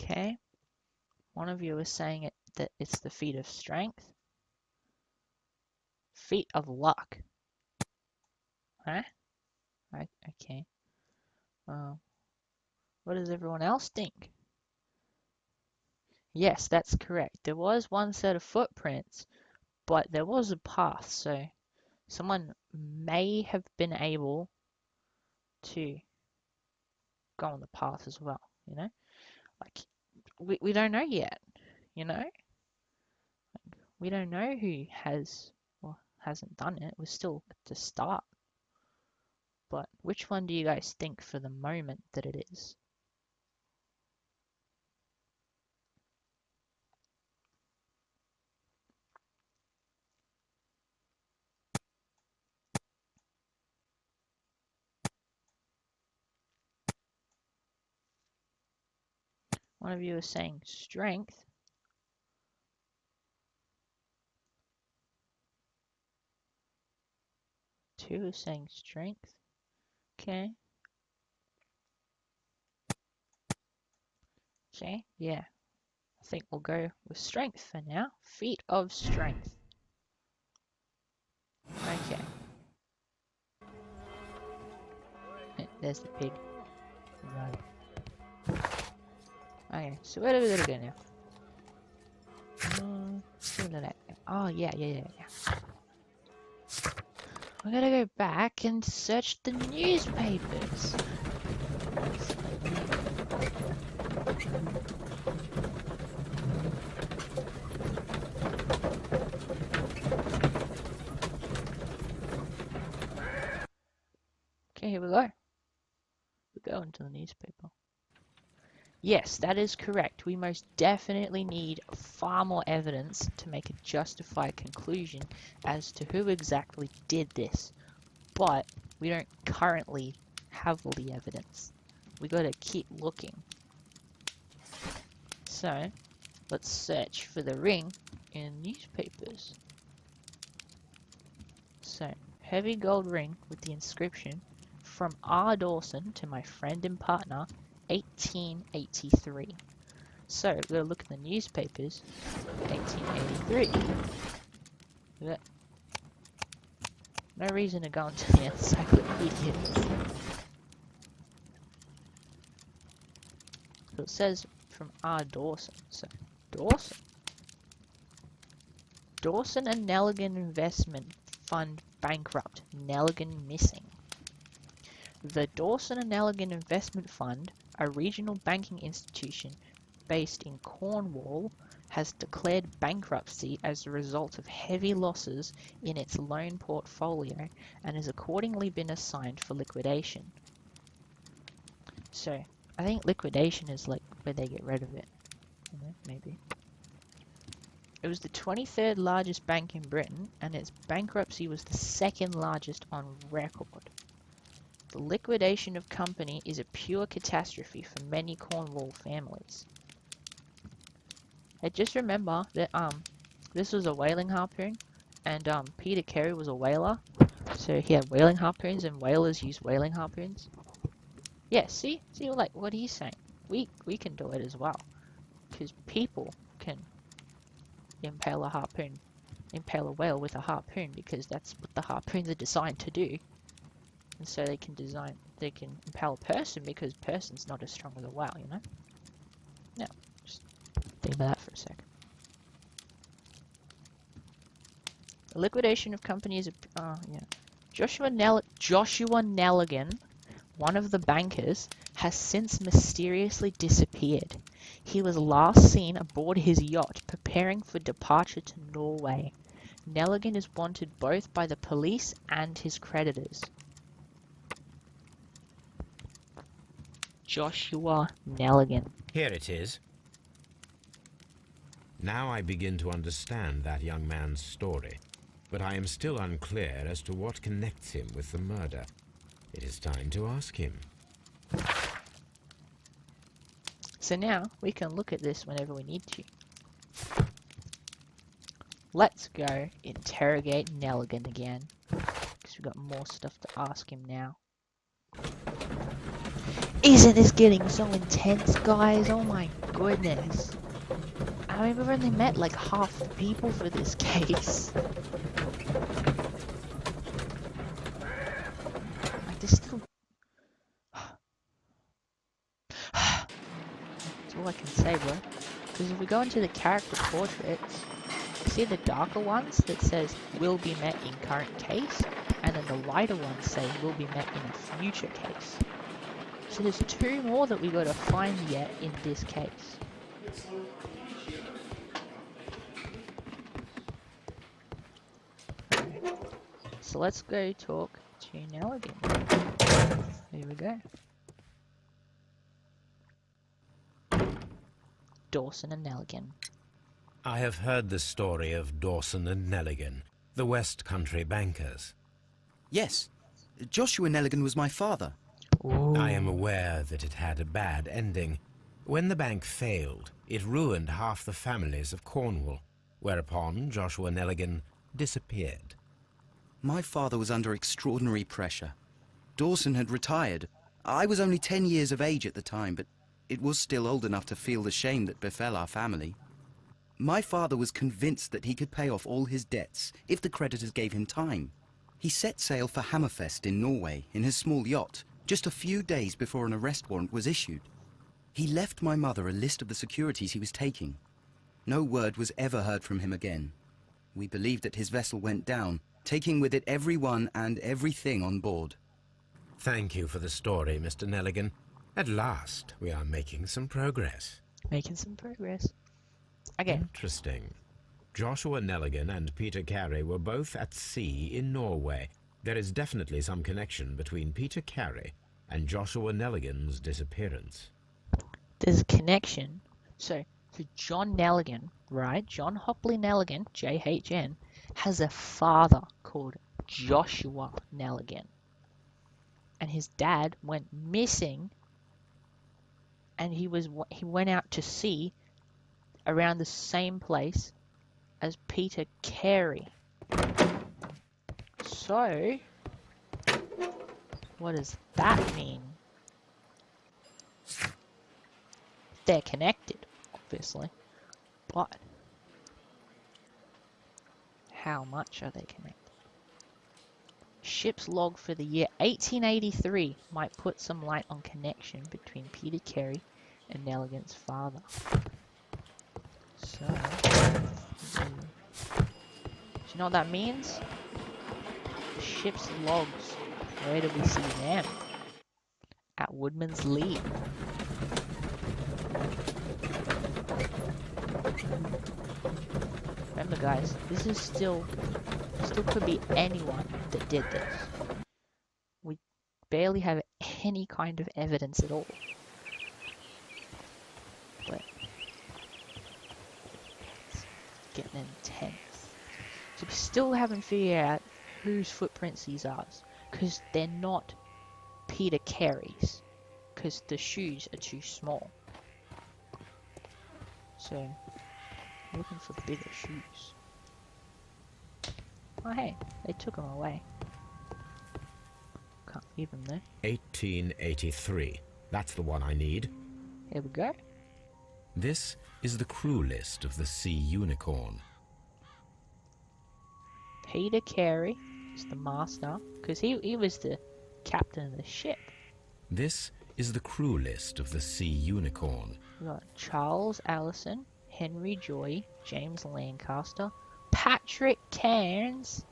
Okay. One of you is saying that it's the feat of strength. Feat of luck. Huh? Okay. What does everyone else think? Yes, that's correct. There was one set of footprints, but there was a path, so someone may have been able to go on the path as well, you know? Like, we don't know yet, you know? We don't know who has or hasn't done it. We're still at the start. But which one do you guys think for the moment that it is? One of you is saying strength. Two is saying strength. Okay. Okay, yeah. I think we'll go with strength for now. Feat of strength. Okay. There's the pig. Right. Okay, so where do we gotta go now? see what that. Oh yeah. I gotta go back and search the newspapers. Okay, here we go. We go into the newspaper. Yes, that is correct. We most definitely need far more evidence to make a justified conclusion as to who exactly did this. But we don't currently have all the evidence. We gotta keep looking. So, let's search for the ring in newspapers. So, heavy gold ring with the inscription, "From R. Dawson to my friend and partner, 1883. So, we're going to look at the newspapers, 1883. But no reason to go into the encyclopedias. So it says from R. Dawson. So, Dawson. Dawson and Nelligan Investment Fund bankrupt. Nelligan missing. The Dawson and Nelligan Investment Fund, a regional banking institution based in Cornwall, has declared bankruptcy as a result of heavy losses in its loan portfolio and has accordingly been assigned for liquidation. So, I think liquidation is like where they get rid of it. Maybe. It was the 23rd largest bank in Britain, and its bankruptcy was the second largest on record. The liquidation of company is a pure catastrophe for many Cornwall families. And just remember that this was a whaling harpoon, and Peter Carey was a whaler, so he had whaling harpoons, and whalers use whaling harpoons. Yeah, see, like what he's saying. We can do it as well, because people can impale a whale with a harpoon, because that's what the harpoons are designed to do. And so they can impale a person, because a person's not as strong as a whale, you know? Now, just think about that for a second. The liquidation of companies, Joshua Nelligan, one of the bankers, has since mysteriously disappeared. He was last seen aboard his yacht, preparing for departure to Norway. Nelligan is wanted both by the police and his creditors. Joshua Nelligan. Here it is. Now I begin to understand that young man's story, but I am still unclear as to what connects him with the murder. It is time to ask him. So now we can look at this whenever we need to. Let's go interrogate Nelligan again, because we've got more stuff to ask him now. Isn't this getting so intense, guys? Oh my goodness. I mean, we've only met like half the people for this case. Like, there's still... That's all I can say, bro. Because if we go into the character portraits, see the darker ones that says will be met in current case, and then the lighter ones say will be met in a future case. So there's two more that we gotta find yet in this case. So let's go talk to Nelligan. Here we go. Dawson and Nelligan. I have heard the story of Dawson and Nelligan, the West Country bankers. Yes. Joshua Nelligan was my father. Ooh. I am aware that it had a bad ending. When the bank failed, it ruined half the families of Cornwall, whereupon Joshua Nelligan disappeared. My father was under extraordinary pressure. Dawson had retired. I was only 10 years of age at the time, but it was still old enough to feel the shame that befell our family. My father was convinced that he could pay off all his debts if the creditors gave him time. He set sail for Hammerfest in Norway in his small yacht, just a few days before an arrest warrant was issued. He left my mother a list of the securities he was taking. No word was ever heard from him again. We believe that his vessel went down, taking with it everyone and everything on board. Thank you for the story, Mr. Nelligan. At last, we are making some progress. Making some progress. Okay. Interesting. Joshua Nelligan and Peter Carey were both at sea in Norway. There is definitely some connection between Peter Carey and Joshua Nelligan's disappearance. There's a connection. So John Nelligan, right? John Hopley Nelligan, JHN, has a father called Joshua Nelligan. And his dad went missing, and he went out to sea around the same place as Peter Carey. So, what does that mean? They're connected, obviously, but how much are they connected? Ship's log for the year 1883 might put some light on connection between Peter Carey and Nelligan's father. So, do you know what that means? Ship's logs. Where do we see them? At Woodman's Lee. Remember, guys, this is still could be anyone that did this. We barely have any kind of evidence at all. But it's getting intense. So we still haven't figured out whose footprints these are, because they're not Peter Carey's, because the shoes are too small. So, looking for bigger shoes. Oh hey, they took them away. Can't leave them there. 1883. That's the one I need. Here we go. This is the crew list of the Sea Unicorn. Peter Carey is the master, because he was the captain of the ship. This is the crew list of the Sea Unicorn. We got Charles Allison, Henry Joy, James Lancaster, Patrick Cairns,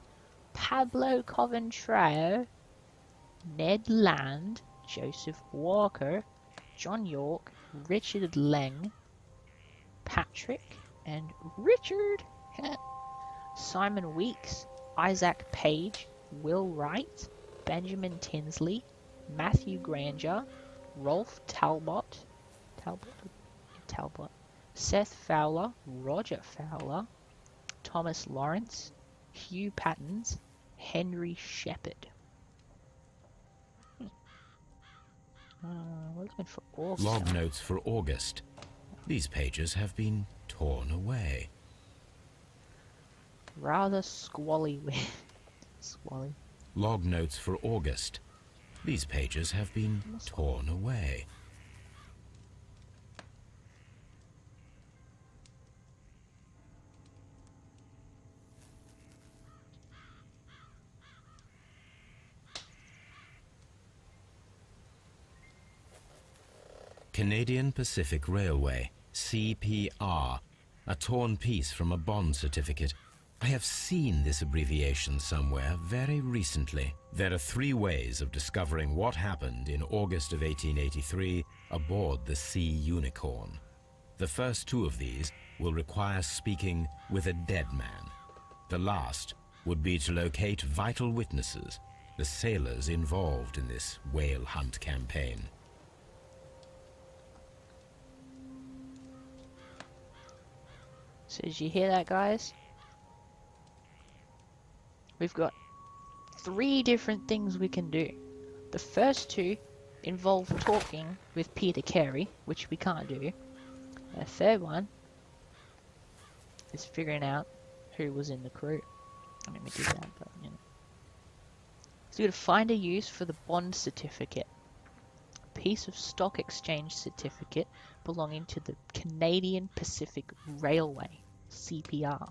Pablo Coventry, Ned Land, Joseph Walker, John York, Richard Leng, Patrick, and Richard, Simon Weeks, Isaac Page, Will Wright, Benjamin Tinsley, Matthew Granger, Rolf Talbot, Seth Fowler, Roger Fowler, Thomas Lawrence, Hugh Pattons, Henry Shepherd. We're looking for August. Log notes for August. These pages have been torn away. Rather squally with squally. Log notes for August. These pages have been torn away. Canadian Pacific Railway, CPR, a torn piece from a bond certificate. I have seen this abbreviation somewhere very recently. There are 3 ways of discovering what happened in August of 1883 aboard the Sea Unicorn. The first 2 of these will require speaking with a dead man. The last would be to locate vital witnesses, the sailors involved in this whale hunt campaign. So did you hear that, guys? We've got 3 different things we can do. The first 2 involve talking with Peter Carey, which we can't do. The third one is figuring out who was in the crew. I mean, we did that, but you know. So we're going to find a use for the bond certificate. A piece of stock exchange certificate belonging to the Canadian Pacific Railway, CPR.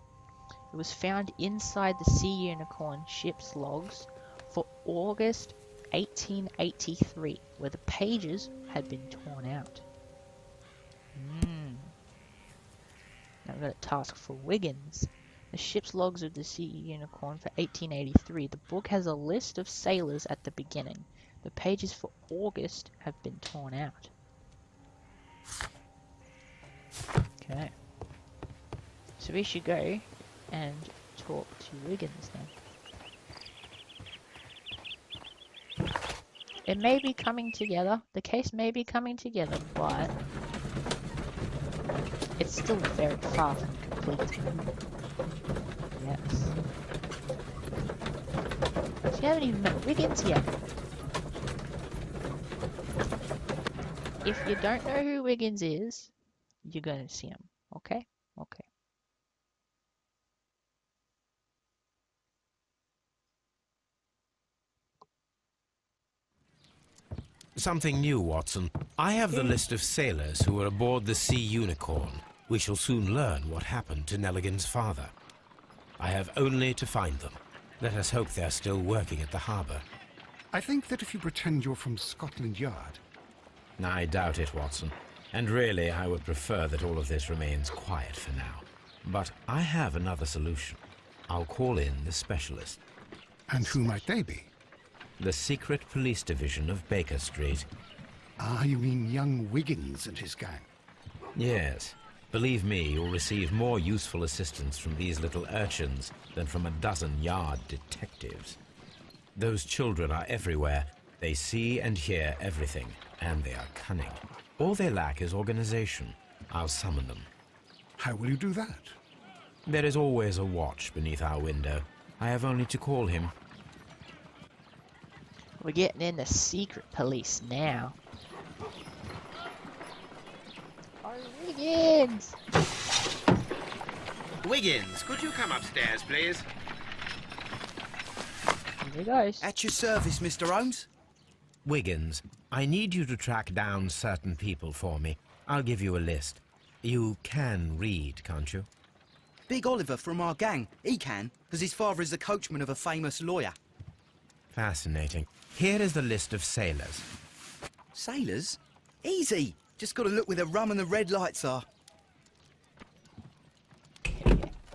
It was found inside the Sea Unicorn ship's logs for August 1883, where the pages had been torn out. Now I've got a task for Wiggins. The ship's logs of the Sea Unicorn for 1883. The book has a list of sailors at the beginning. The pages for August have been torn out. Okay. So we should go and talk to Wiggins then. It may be coming together. The case may be coming together, but it's still very far from complete. Yes. So you haven't even met Wiggins yet. If you don't know who Wiggins is, you're going to see him. Okay? Okay. Something new, Watson. I have the list of sailors who were aboard the Sea Unicorn. We shall soon learn what happened to Nelligan's father. I have only to find them. Let us hope they're still working at the harbour. I think that if you pretend you're from Scotland Yard... I doubt it, Watson. And really, I would prefer that all of this remains quiet for now. But I have another solution. I'll call in the specialist. And who might they be? The secret police division of Baker Street. Ah, you mean young Wiggins and his gang? Yes. Believe me, you'll receive more useful assistance from these little urchins than from a dozen yard detectives. Those children are everywhere. They see and hear everything, and they are cunning. All they lack is organization. I'll summon them. How will you do that? There is always a watch beneath our window. I have only to call him. We're getting in the secret police now. Oh, Wiggins! Wiggins, could you come upstairs, please? Here he goes. At your service, Mr. Holmes. Wiggins, I need you to track down certain people for me. I'll give you a list. You can read, can't you? Big Oliver from our gang. He can, because his father is the coachman of a famous lawyer. Fascinating. Here is the list of sailors. Sailors? Easy. Just got to look where the rum and the red lights are.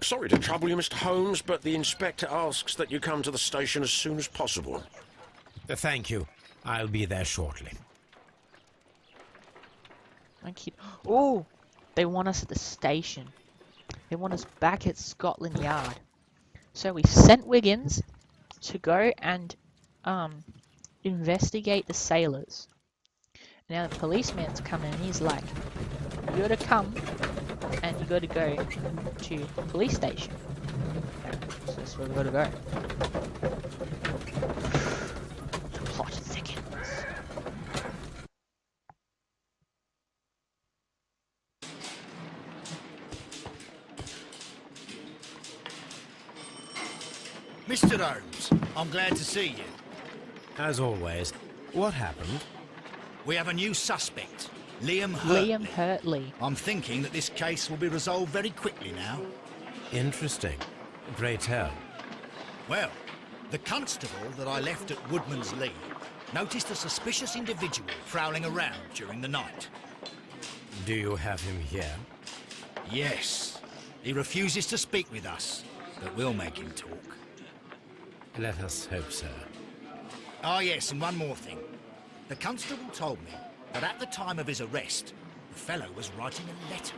Sorry to trouble you, Mr. Holmes, but the inspector asks that you come to the station as soon as possible. Thank you. I'll be there shortly. Thank you. Oh, they want us at the station. They want us back at Scotland Yard. So we sent Wiggins to go and investigate the sailors. Now the policeman's coming and he's like, you gotta come and you gotta go to the police station. So that's where we gotta go. Plot thickens. Mr. Holmes, I'm glad to see you. As always, what happened? We have a new suspect, Liam Hurtley. Liam Hurtley. I'm thinking that this case will be resolved very quickly now. Interesting. Pray tell. Well, the constable that I left at Woodman's Lee noticed a suspicious individual prowling around during the night. Do you have him here? Yes. He refuses to speak with us, but we'll make him talk. Let us hope so. Ah, yes, and one more thing. The constable told me that at the time of his arrest, the fellow was writing a letter.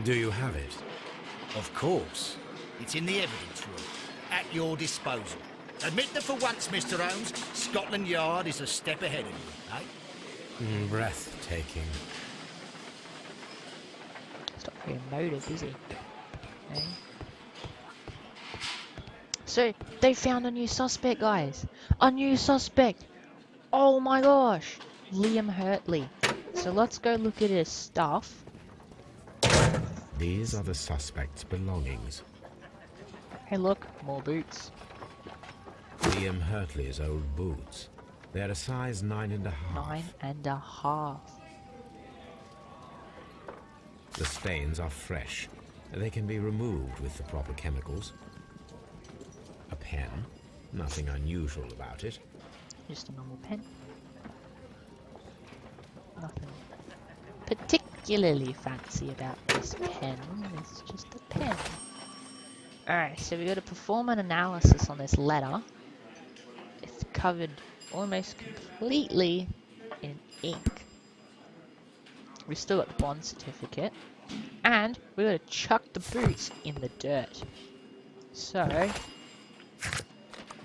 Do you have it? Of course. It's in the evidence room, at your disposal. Admit that for once, Mr. Holmes, Scotland Yard is a step ahead of you, eh? Breathtaking. It's not very emotive, is he? Eh? So, they found a new suspect, guys. A new suspect. Oh my gosh. Liam Hurtley. So let's go look at his stuff. These are the suspect's belongings. Hey look, more boots. Liam Hurtley's old boots. They're a size 9.5. 9.5. The stains are fresh. They can be removed with the proper chemicals. A pen. Nothing unusual about it. Just a normal pen. Nothing particularly fancy about this pen is just the pen. Alright, so we got to perform an analysis on this letter. It's covered almost completely in ink. We've still got the bond certificate. And we got to chuck the boots in the dirt. So,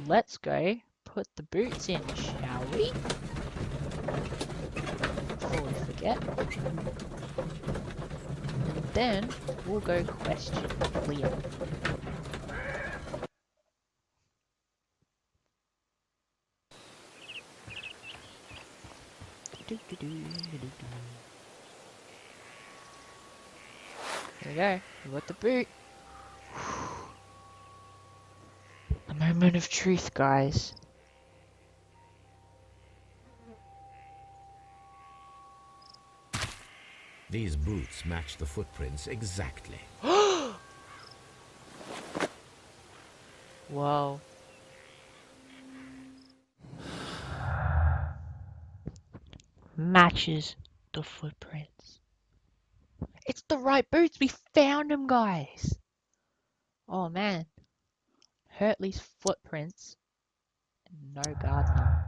let's go put the boots in, shall we? Before we forget. And then we'll go question Liam. There we go. We got the boot. A moment of truth, guys. These boots match the footprints exactly. Whoa. Matches the footprints. It's the right boots. We found them, guys. Oh, man. Hurtley's footprints. No gardener.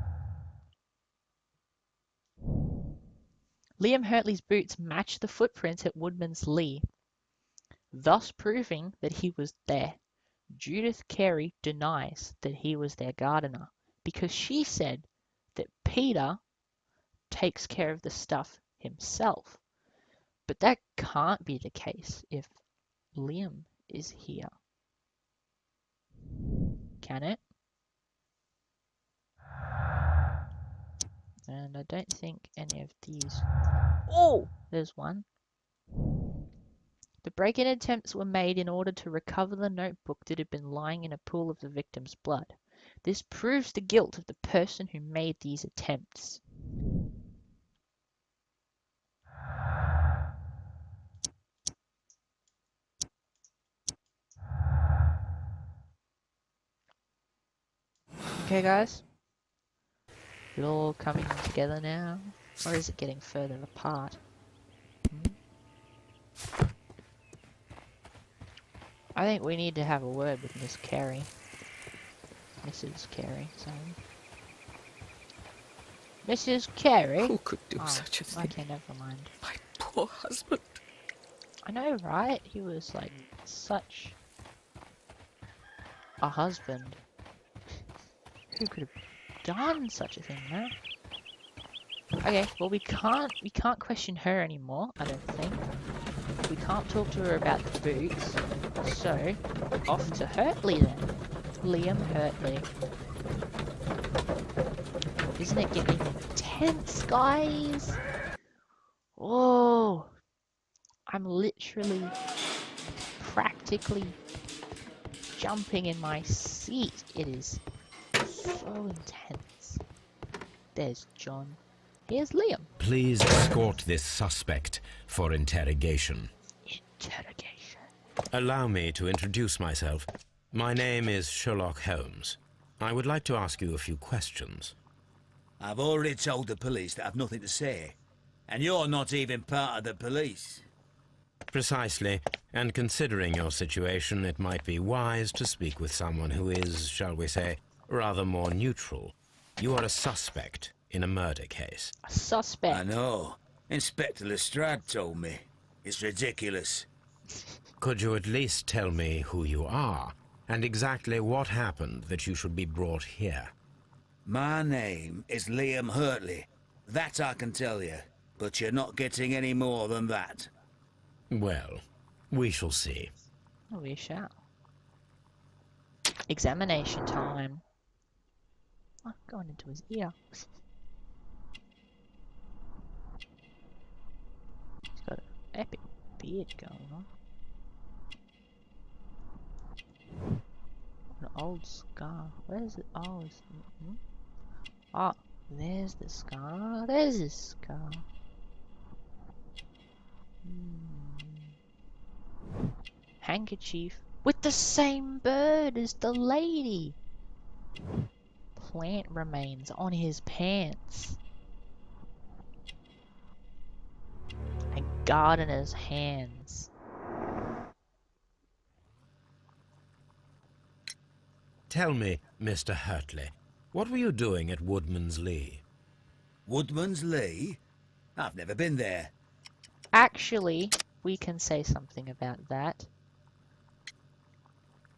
Liam Hurtley's boots match the footprints at Woodman's Lee, thus proving that he was there. Judith Carey denies that he was their gardener because she said that Peter takes care of the stuff himself. But that can't be the case if Liam is here. Can it? And I don't think any of these... Oh! There's one. The break-in attempts were made in order to recover the notebook that had been lying in a pool of the victim's blood. This proves the guilt of the person who made these attempts. Okay, guys? It all coming together now? Or is it getting further apart? I think we need to have a word with Miss Carey. Mrs. Carey, sorry. Mrs. Carey? Who could do such a thing? Okay, never mind. My poor husband. I know, right? He was like such a husband. Who could have done such a thing, man? Okay, well we can't question her anymore, I don't think. We can't talk to her about the boots. So, off to Hurtley then. Liam Hurtley. Isn't it getting intense, guys? Oh, I'm literally practically jumping in my seat. It is so intense. There's John. Here's Liam. Please escort this suspect for interrogation. Interrogation. Allow me to introduce myself. My name is Sherlock Holmes. I would like to ask you a few questions. I've already told the police that I've nothing to say. And you're not even part of the police. Precisely, and considering your situation, it might be wise to speak with someone who is, shall we say, rather more neutral. You are a suspect in a murder case. A suspect. I know. Inspector Lestrade told me. It's ridiculous. Could you at least tell me who you are, and exactly what happened that you should be brought here? My name is Liam Hurtley. That I can tell you. But you're not getting any more than that. Well, we shall see. We shall. Examination time. Oh, going into his ear. He's got an epic beard going on. An old scar. Where's it? Oh, it's... Oh, there's the scar. There's the scar. Handkerchief with the same bird as the lady. Plant remains on his pants. And gardener's hands. Tell me, Mr. Hurtley, what were you doing at Woodman's Lee? Woodman's Lee? I've never been there. Actually, we can say something about that.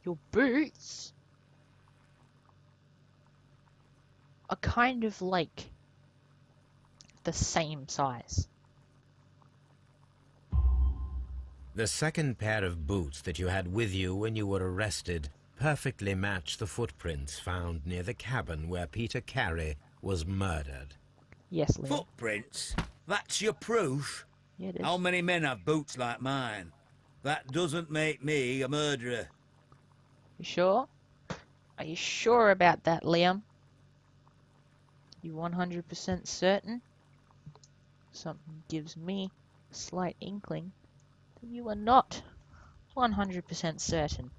Your boots are kind of like the same size. The second pair of boots that you had with you when you were arrested perfectly match the footprints found near the cabin where Peter Carey was murdered. Yes, Liam. Footprints? That's your proof? Yeah, it is. How many men have boots like mine? That doesn't make me a murderer. You sure? Are you sure about that, Liam? You 100% certain? Something gives me a slight inkling that you are not 100% certain.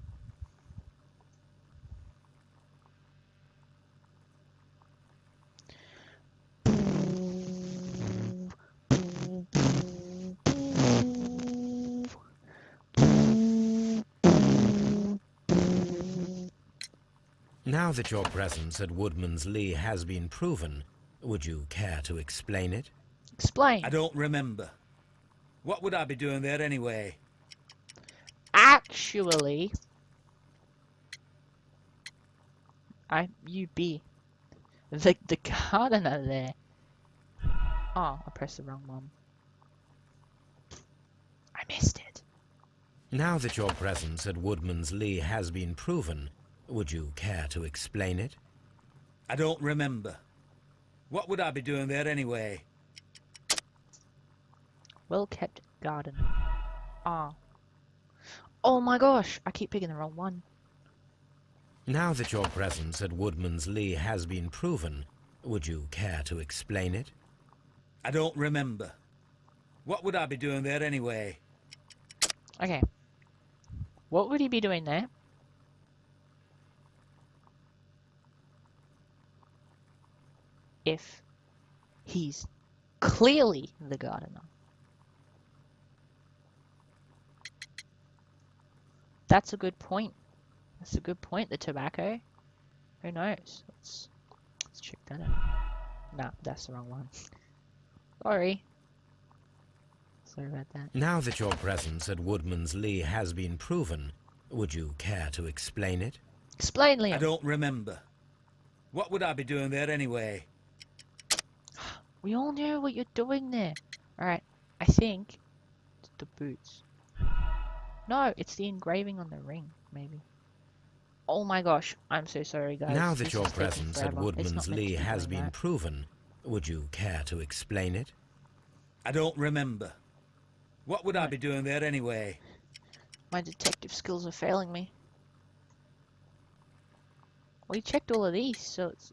Now that your presence at Woodman's Lee has been proven, would you care to explain it? Explain. I don't remember. What would I be doing there anyway? Actually, you be the gardener there. Oh, I pressed the wrong one. I missed it. Now that your presence at Woodman's Lee has been proven, would you care to explain it? I don't remember. What would I be doing there anyway? Well kept garden. Ah. Oh my gosh, I keep picking the wrong one. Now that your presence at Woodman's Lee has been proven, would you care to explain it? I don't remember. What would I be doing there anyway? Okay. What would he be doing there? If he's clearly the gardener. That's a good point. That's a good point, the tobacco. Who knows? Let's check that out. Nah, that's the wrong one. Sorry. Sorry about that. Now that your presence at Woodman's Lee has been proven, would you care to explain it? Explain, Liam. I don't remember. What would I be doing there anyway? We all know what you're doing there. Alright, I think it's the boots. No, it's the engraving on the ring, maybe. Oh my gosh, I'm so sorry, guys. Now that This your is taking presence at forever. It's Woodman's not meant to Lee be has doing been that. proven, would you care to explain it? I don't remember. What would I be doing there anyway? My detective skills are failing me. We checked all of these, so it's...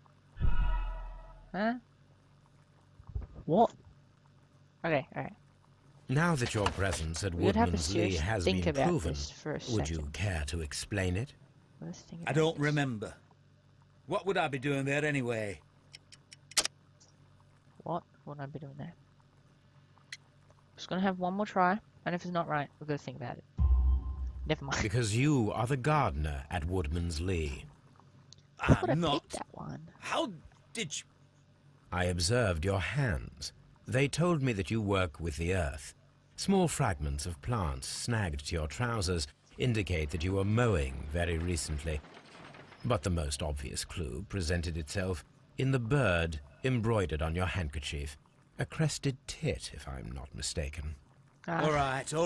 Huh? What? Okay, alright. Now that your presence at We would have to Woodman's Lee seriously has think been about proven, this for a would you second. care to explain it? Let's think I about don't this. remember. What would I be doing there anyway? What would I be doing there? Just gonna have one more try, and if it's not right, we're gonna think about it. Never mind. Because you are the gardener at Woodman's Lee. Why would I I'm pick not. that one? How did you... I observed your hands. They told me that you work with the earth. Small fragments of plants snagged to your trousers indicate that you were mowing very recently. But the most obvious clue presented itself in the bird embroidered on your handkerchief. A crested tit, if I'm not mistaken. Ah, All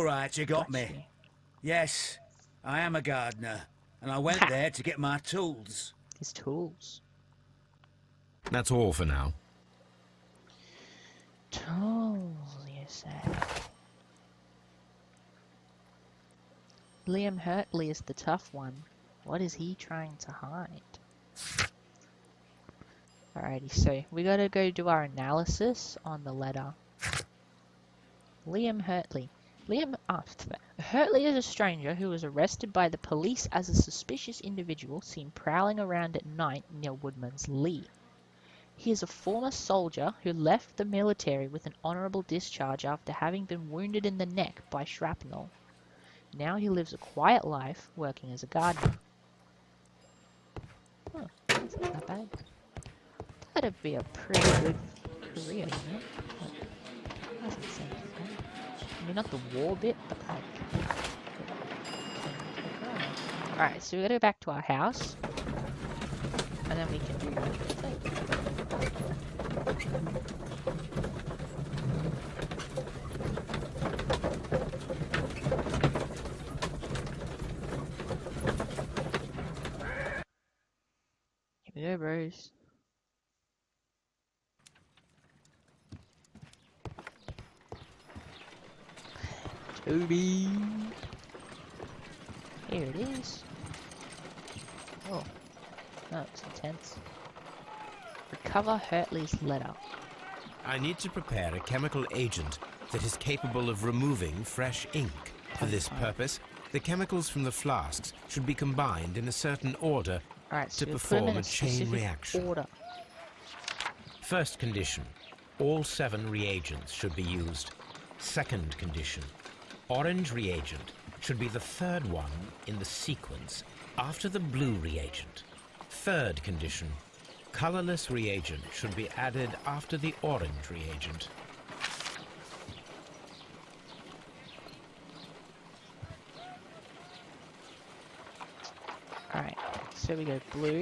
right, you got got me. you. Yes, I am a gardener, and I went Ha. there to get my tools. His tools. That's all for now. Tools, you say? Liam Hurtley is the tough one. What is he trying to hide? Alrighty, so we gotta go do our analysis on the letter. Liam Hurtley. Hurtley is a stranger who was arrested by the police as a suspicious individual seen prowling around at night near Woodman's Lee. He is a former soldier who left the military with an honorable discharge after having been wounded in the neck by shrapnel. Now he lives a quiet life working as a gardener. Huh, that's not that bad. That'd be a pretty good career, wouldn't it? Doesn't seem too bad. I mean, not the war bit, but like... Alright, so we gotta go back to our house. And then we can do the thing. Here we go, bros. Toby! Here it is. Oh. No, it's intense. Recover Hurtley's letter. I need to prepare a chemical agent that is capable of removing fresh ink. For this purpose, the chemicals from the flasks should be combined in a certain order so to perform a chain reaction. Order. First condition, all 7 reagents should be used. Second condition, orange reagent should be the third one in the sequence after the blue reagent. Third condition, colorless reagent should be added after the orange reagent. Alright, so we go blue.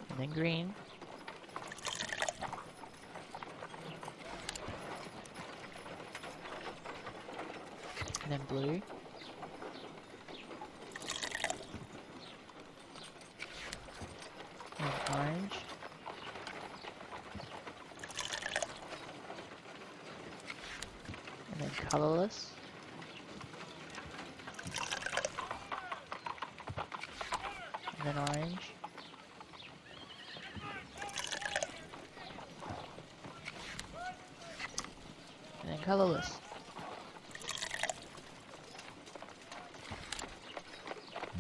And then green. And then blue. And orange. And then colorless. And then orange. And then colorless.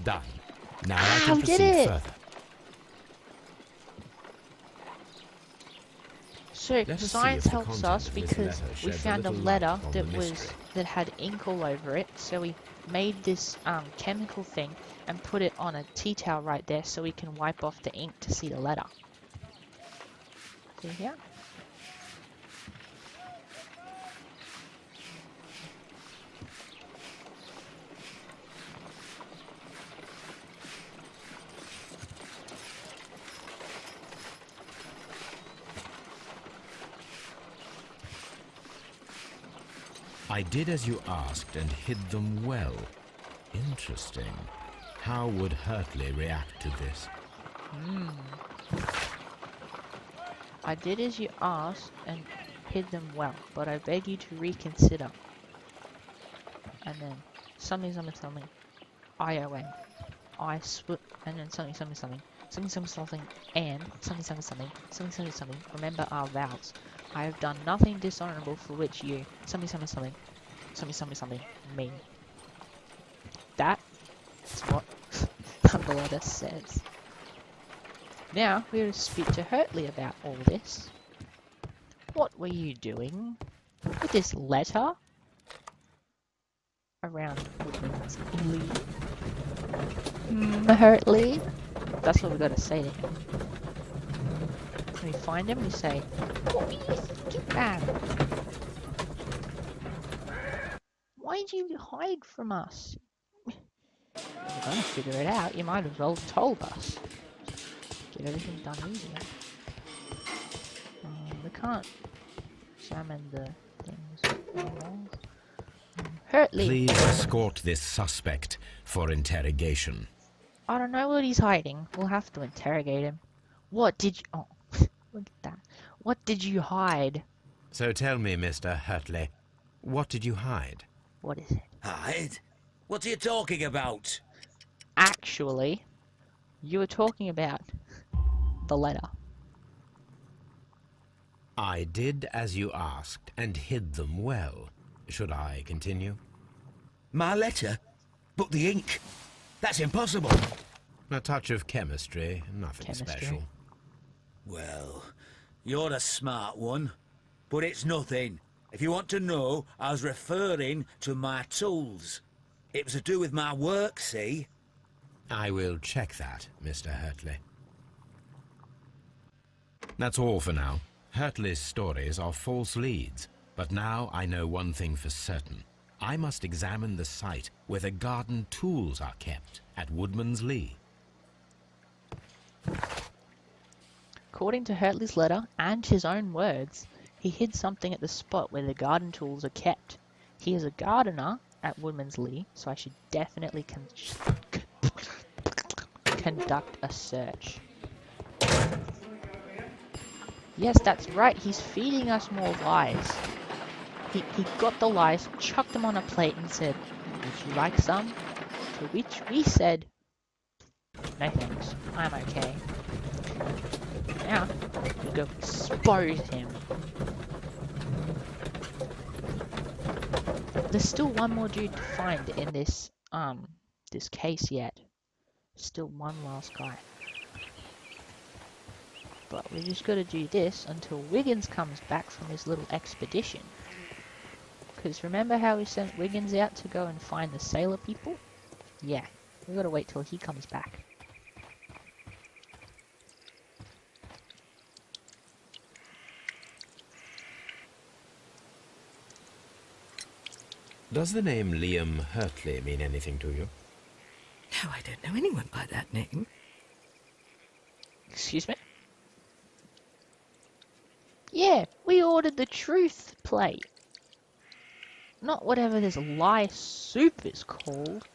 Done. Now I can did proceed it! further. So Let us see science if the helps content us of this because letter we sheds a found a little letter light on the that mystery. that had ink all over it. So we made this chemical thing and put it on a tea towel right there, so we can wipe off the ink to see the letter. See here? I did as you asked and hid them well. Interesting. How would Hurtley react to this? I did as you asked and hid them well, but I beg you to reconsider. And then something, ION. And then something, and something. Remember our vows. I have done nothing dishonorable for which you, something, me. That is what the letter says. Now, we will speak to Hurtley about all this. What were you doing with this letter around Woodman's Lee? Hurtley? That's what we gotta say to him. When we find him, we say, "What were you thinking about? Why did you hide from us? If you're gonna figure it out, you might as well have told us. Get everything done easier." We can't examine the things. Hurtley! Please escort this suspect for interrogation. I don't know what he's hiding. We'll have to interrogate him. What did you... Oh, look at that. What did you hide? So tell me, Mr. Hurtley, what did you hide? What is it? Hide? What are you talking about? Actually, you were talking about the letter. I did as you asked and hid them well. Should I continue? My letter? But the ink? That's impossible. A touch of chemistry, nothing Chemistry. special. Well, you're the smart one. But it's nothing. If you want to know, I was referring to my tools. It was to do with my work, see? I will check that, Mr. Hurtley. That's all for now. Hurtley's stories are false leads, but now I know one thing for certain. I must examine the site where the garden tools are kept at Woodman's Lee. According to Hurtley's letter and his own words, he hid something at the spot where the garden tools are kept. He is a gardener at Woodman's Lee, so I should definitely conduct a search. Yes, that's right, he's feeding us more lies. He got the lies, chucked them on a plate and said, "Would you like some?" To which we said, "No thanks, I'm okay." Now, we go expose him. There's still one more dude to find in this case yet. Still one last guy. But we just gotta do this until Wiggins comes back from his little expedition. Because remember how we sent Wiggins out to go and find the sailor people? Yeah, we gotta wait till he comes back. Does the name Liam Hurtley mean anything to you? No, I don't know anyone by that name. Excuse me? Yeah, we ordered the truth plate. Not whatever this lie soup is called.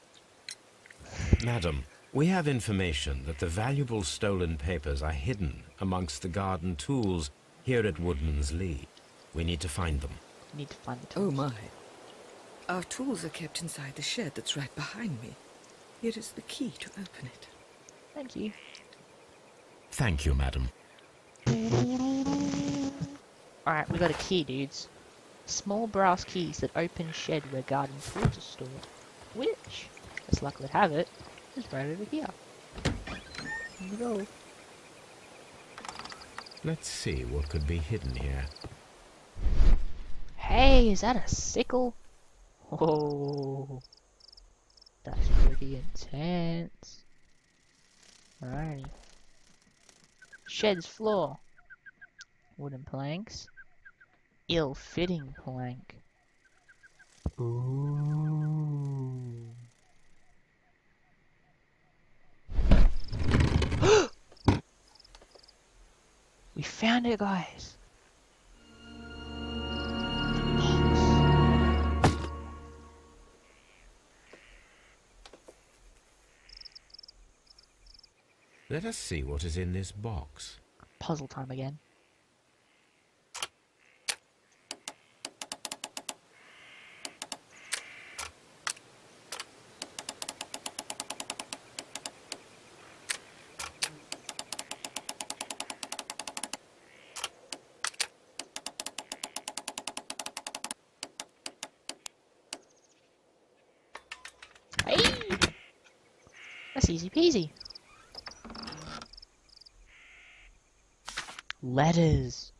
Madam, we have information that the valuable stolen papers are hidden amongst the garden tools here at Woodman's Lee. We need to find them. Need to find the tools. Oh my. Our tools are kept inside the shed that's right behind me. Here is the key to open it. Thank you. Thank you, madam. Alright, we got a key, dudes. Small brass keys that open shed where garden tools are stored. Which, as luck would have it, is right over here. Here we go. Let's see what could be hidden here. Hey, is that a sickle? Oh, that's pretty intense. Alrighty. Shed's floor. Wooden planks. Ill-fitting plank. Ooh. We found it, guys. Let us see what is in this box. Puzzle time again. Hey! That's easy peasy. Letters.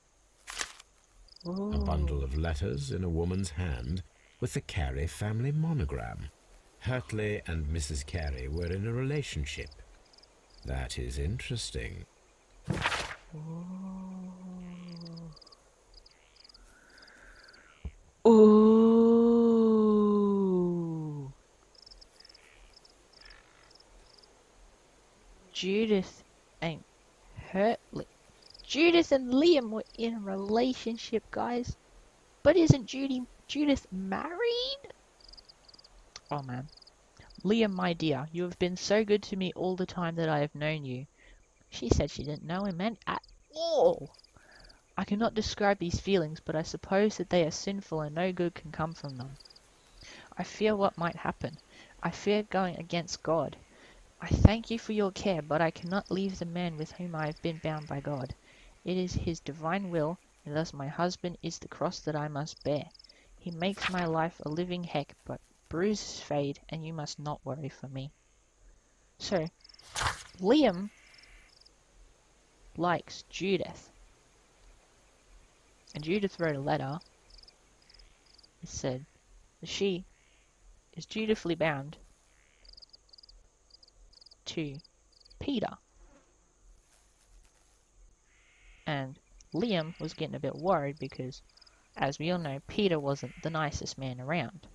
Ooh. A bundle of letters in a woman's hand with the Carey family monogram. Hurtley and Mrs. Carey were in a relationship. That is interesting. Ooh. Judith and Hurtley. Judith and Liam were in a relationship, guys. But isn't Judith married? Oh man. Liam, my dear, you have been so good to me all the time that I have known you. She said she didn't know him at all. I cannot describe these feelings, but I suppose that they are sinful and no good can come from them. I fear what might happen. I fear going against God. I thank you for your care, but I cannot leave the man with whom I have been bound by God. It is his divine will, and thus my husband is the cross that I must bear. He makes my life a living heck, but bruises fade, and you must not worry for me. So, Liam likes Judith, and Judith wrote a letter. It said that she is dutifully bound to Peter. And Liam was getting a bit worried because, as we all know, Peter wasn't the nicest man around.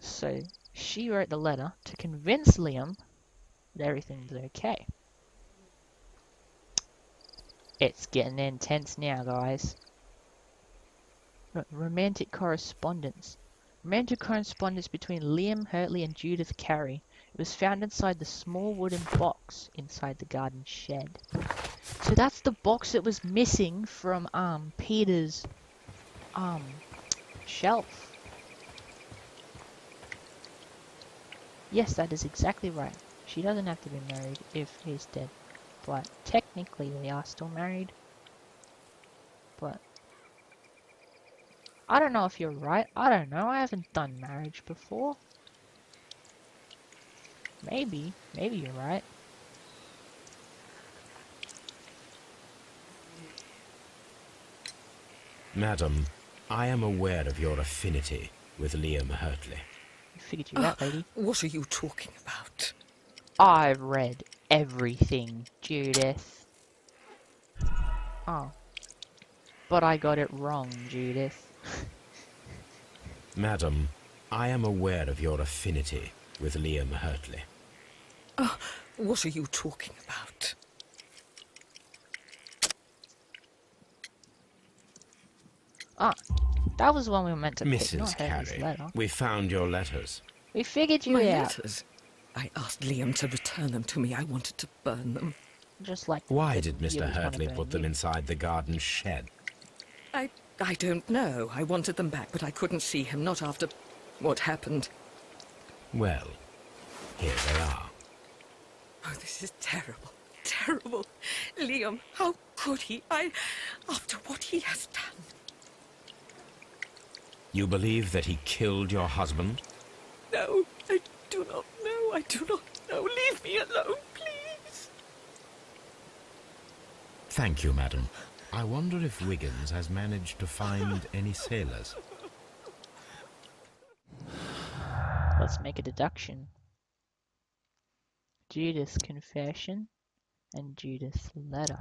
So she wrote the letter to convince Liam that everything's okay. It's getting intense now, guys. Romantic correspondence. Romantic correspondence between Liam Hurtley and Judith Carey. It was found inside the small wooden box inside the garden shed. So that's the box that was missing from Peter's shelf. Yes, that is exactly right. She doesn't have to be married if he's dead. But technically they are still married. But I don't know if you're right. I don't know. I haven't done marriage before. Maybe you're right. Madam, I am aware of your affinity with Liam Hurtley. I figured you out, lady. What are you talking about? I've read everything, Judith. Oh. But I got it wrong, Judith. Madam, I am aware of your affinity with Liam Hurtley. What are you talking about? Ah, that was one we were meant to pick, Mrs. not Hurtley's Carey, letter. we found your letters. We figured you My out. letters. I asked Liam to return them to me. I wanted to burn them. Just like Why the did Mr. viewers wanna Hurtley burn put them you. inside the garden shed? I don't know. I wanted them back, but I couldn't see him, not after what happened. Well, here they are. Oh, this is terrible. Terrible. Liam, how could he? After what he has done. You believe that he killed your husband? No, I do not know. I do not know. Leave me alone, please. Thank you, madam. I wonder if Wiggins has managed to find any sailors. Let's make a deduction. Judith's confession and Judith's letter.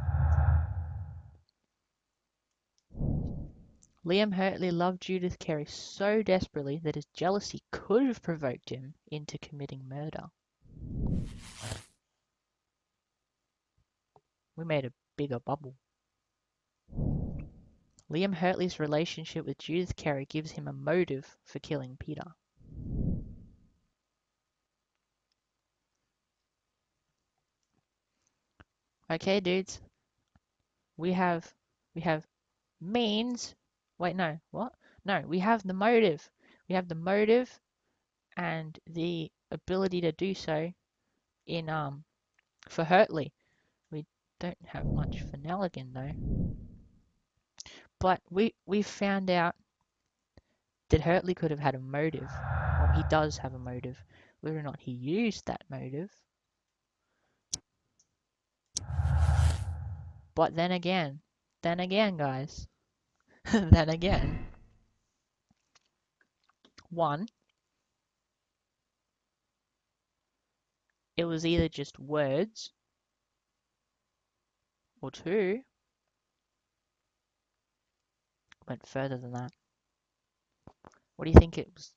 Liam Hurtley loved Judith Carey so desperately that his jealousy could have provoked him into committing murder. We made a bigger bubble. Liam Hurtley's relationship with Judith Carey gives him a motive for killing Peter. Okay, dudes. We have means. Wait, no. What? No, we have the motive. We have the motive and the ability to do so in for Hurtley. We don't have much for Nelligan though. But we found out that Hurtley could have had a motive. Well, he does have a motive. Whether or not he used that motive. But then again, guys, then again, one, it was either just words, or two, went further than that. What do you think it was?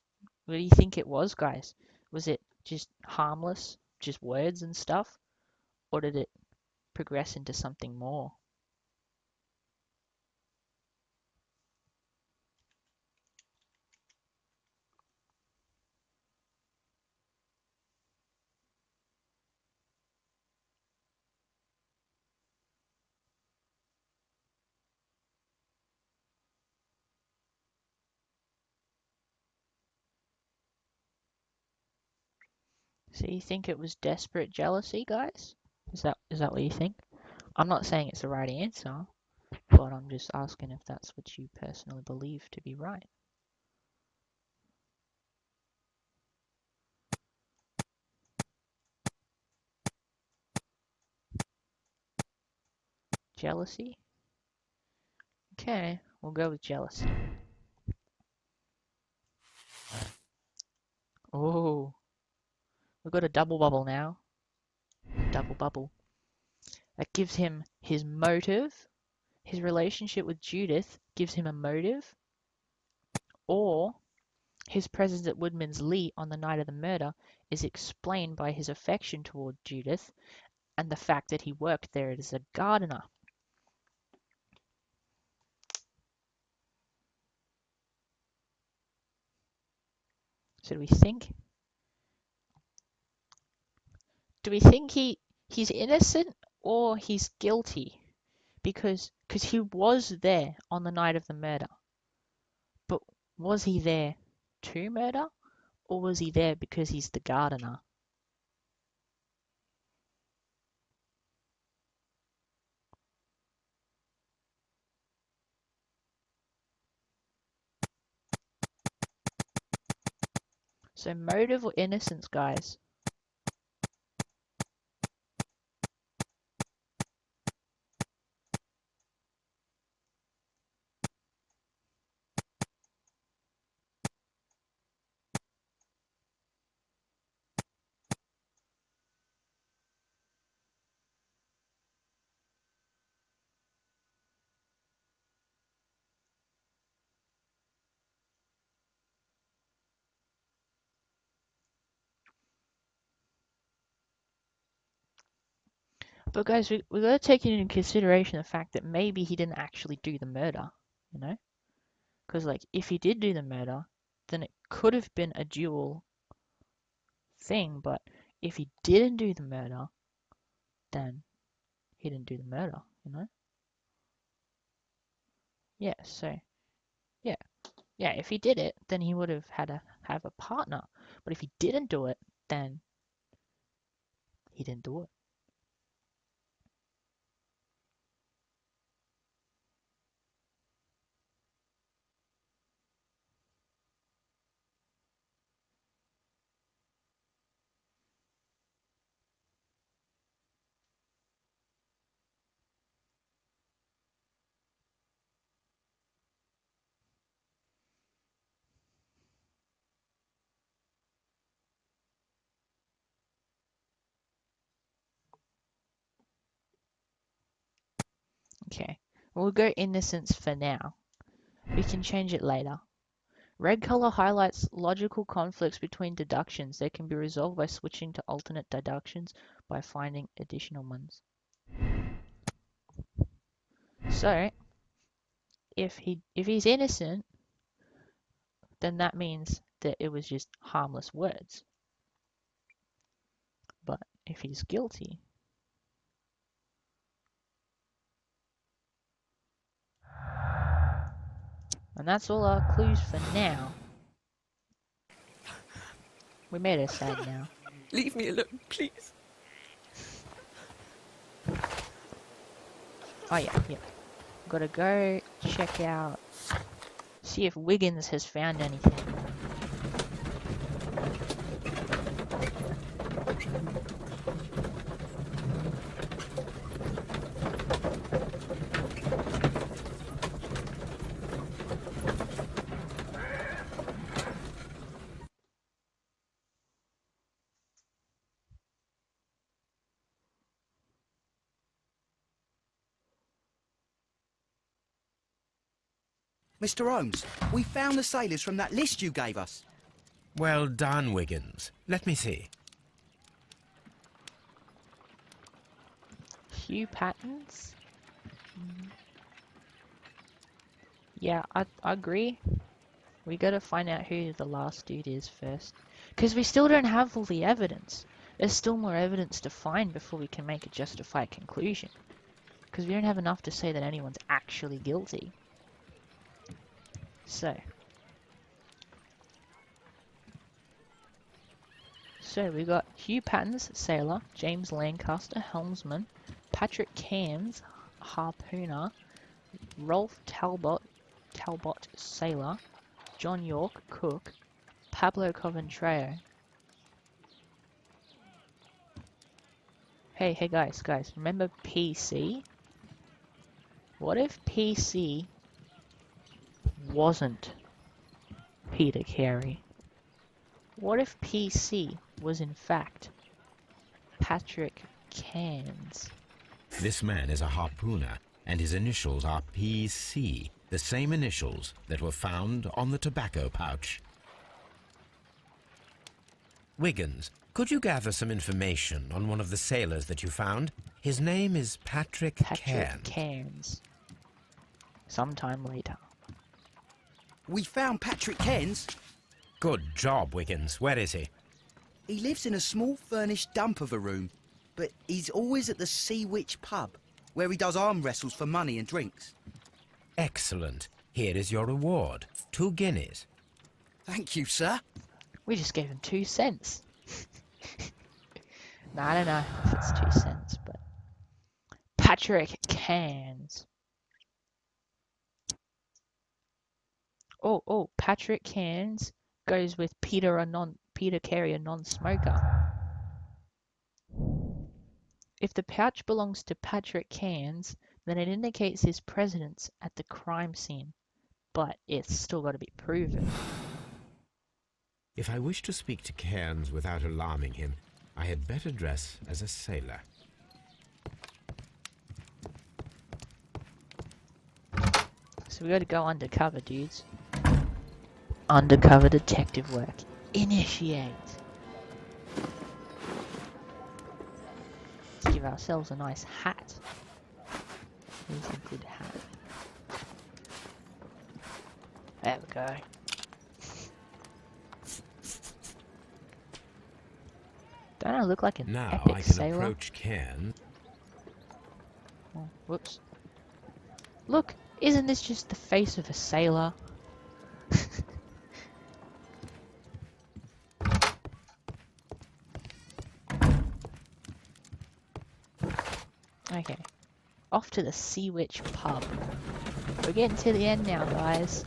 What do you think it was, guys? Was it just harmless, just words and stuff, or did it progress into something more? So you think it was desperate jealousy, guys? Is that what you think? I'm not saying it's the right answer, but I'm just asking if that's what you personally believe to be right. Jealousy? Okay, we'll go with jealousy. Oh, we've got a double bubble now. Double bubble. That gives him his motive. His relationship with Judith gives him a motive. Or his presence at Woodman's Lee on the night of the murder is explained by his affection toward Judith and the fact that he worked there as a gardener. So do we think he's innocent or he's guilty? Because he was there on the night of the murder. But was he there to murder or was he there because he's the gardener? So motive or innocence, guys? But guys, we got to take into consideration the fact that maybe he didn't actually do the murder, you know? Because like if he did do the murder, then it could have been a dual thing. But if he didn't do the murder, then he didn't do the murder, you know? Yeah. So yeah, if he did it, then he would have had to have a partner. But if he didn't do it, then he didn't do it. Okay, we'll go innocence for now. We can change it later. Red color highlights logical conflicts between deductions. They can be resolved by switching to alternate deductions by finding additional ones. So, if he's innocent, then that means that it was just harmless words. But if he's guilty, and that's all our clues for now. We made her sad now. Leave me alone, please. Oh yeah. Gotta go check out, see if Wiggins has found anything. Mr. Holmes, we found the sailors from that list you gave us. Well done, Wiggins. Let me see. Hugh Patton's? Yeah, I agree. We gotta find out who the last dude is first. Because we still don't have all the evidence. There's still more evidence to find before we can make a justified conclusion. Because we don't have enough to say that anyone's actually guilty. So we got Hugh Patton's sailor, James Lancaster helmsman, Patrick Cairns harpooner, Rolf Talbot, sailor. John York, cook. Pablo Coventreo. Hey guys, remember PC? What if PC wasn't Peter Carey? What if PC was in fact Patrick Cairns? This man is a harpooner, and his initials are PC, the same initials that were found on the tobacco pouch. Wiggins, could you gather some information on one of the sailors that you found? His name is Patrick Cairns. Sometime later. We found Patrick Cairns. Good job, Wiggins. Where is he? He lives in a small furnished dump of a room, but he's always at the Sea Witch pub, where he does arm wrestles for money and drinks. Excellent. Here is your reward. 2 guineas. Thank you, sir. We just gave him 2 cents. No, I don't know if it's 2 cents, but... Patrick Cairns. Oh, Patrick Cairns goes with Peter Carey, a non-smoker. If the pouch belongs to Patrick Cairns, then it indicates his presence at the crime scene, but it's still got to be proven. If I wish to speak to Cairns without alarming him, I had better dress as a sailor. So we got to go undercover, dudes. Undercover detective work. Initiate. Let's give ourselves a nice hat. Here's a good hat. There we go. Don't I look like an Now epic I can sailor? approach Cairns. Oh, whoops. Look, isn't this just the face of a sailor? Okay. Off to the Sea Witch pub. We're getting to the end now, guys.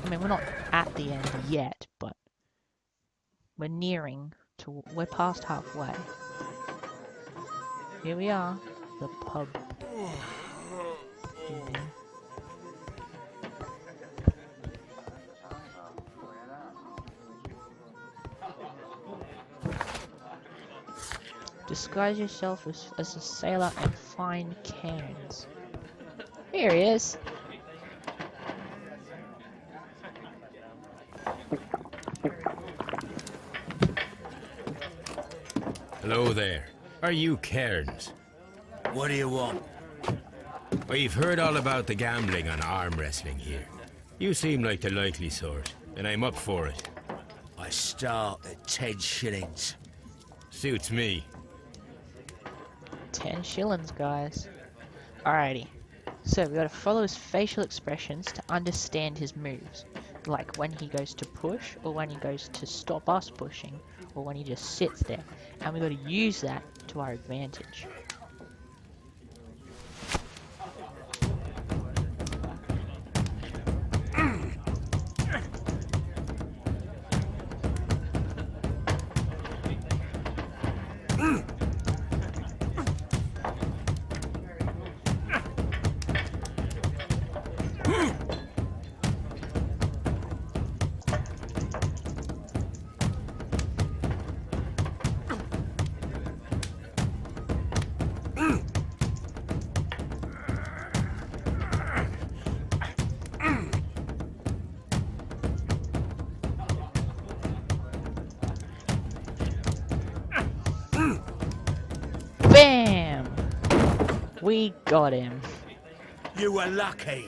I mean, we're not at the end yet, but we're we're past halfway. Here we are, the pub. Disguise yourself as a sailor and find Cairns. Here he is. Hello there. Are you Cairns? What do you want? We've heard all about the gambling on arm wrestling here. You seem like the likely sort, and I'm up for it. I start at 10 shillings. Suits me. 10 shillings, guys. Alrighty. So we gotta follow his facial expressions to understand his moves. Like when he goes to push, or when he goes to stop us pushing, or when he just sits there. And we gotta use that to our advantage. Bam! We got him. You were lucky.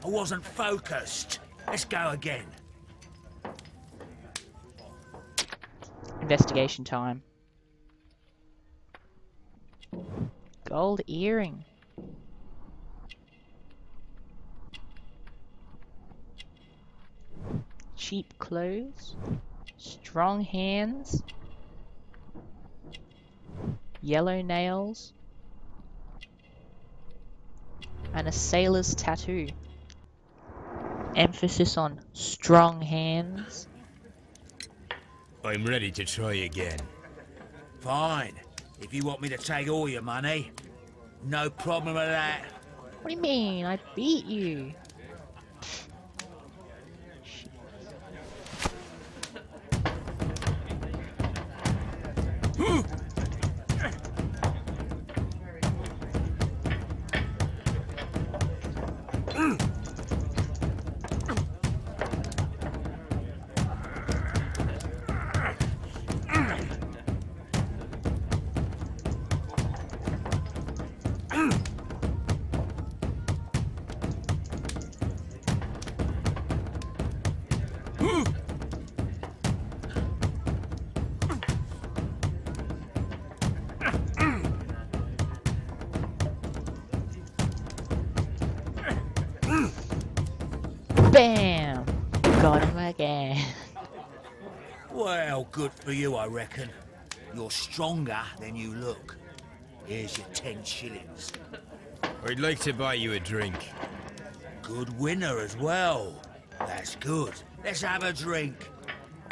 I wasn't focused. Let's go again. Investigation time. Gold earring. Cheap clothes. Strong hands. Yellow nails. and a sailor's tattoo. Emphasis on strong hands. I'm ready to try again. Fine. If you want me to take all your money, no problem with that. What do you mean? I beat you. Bam! Got him again. Well, good for you, I reckon. You're stronger than you look. Here's your 10 shillings. I'd like to buy you a drink. Good winner as well. That's good. Let's have a drink.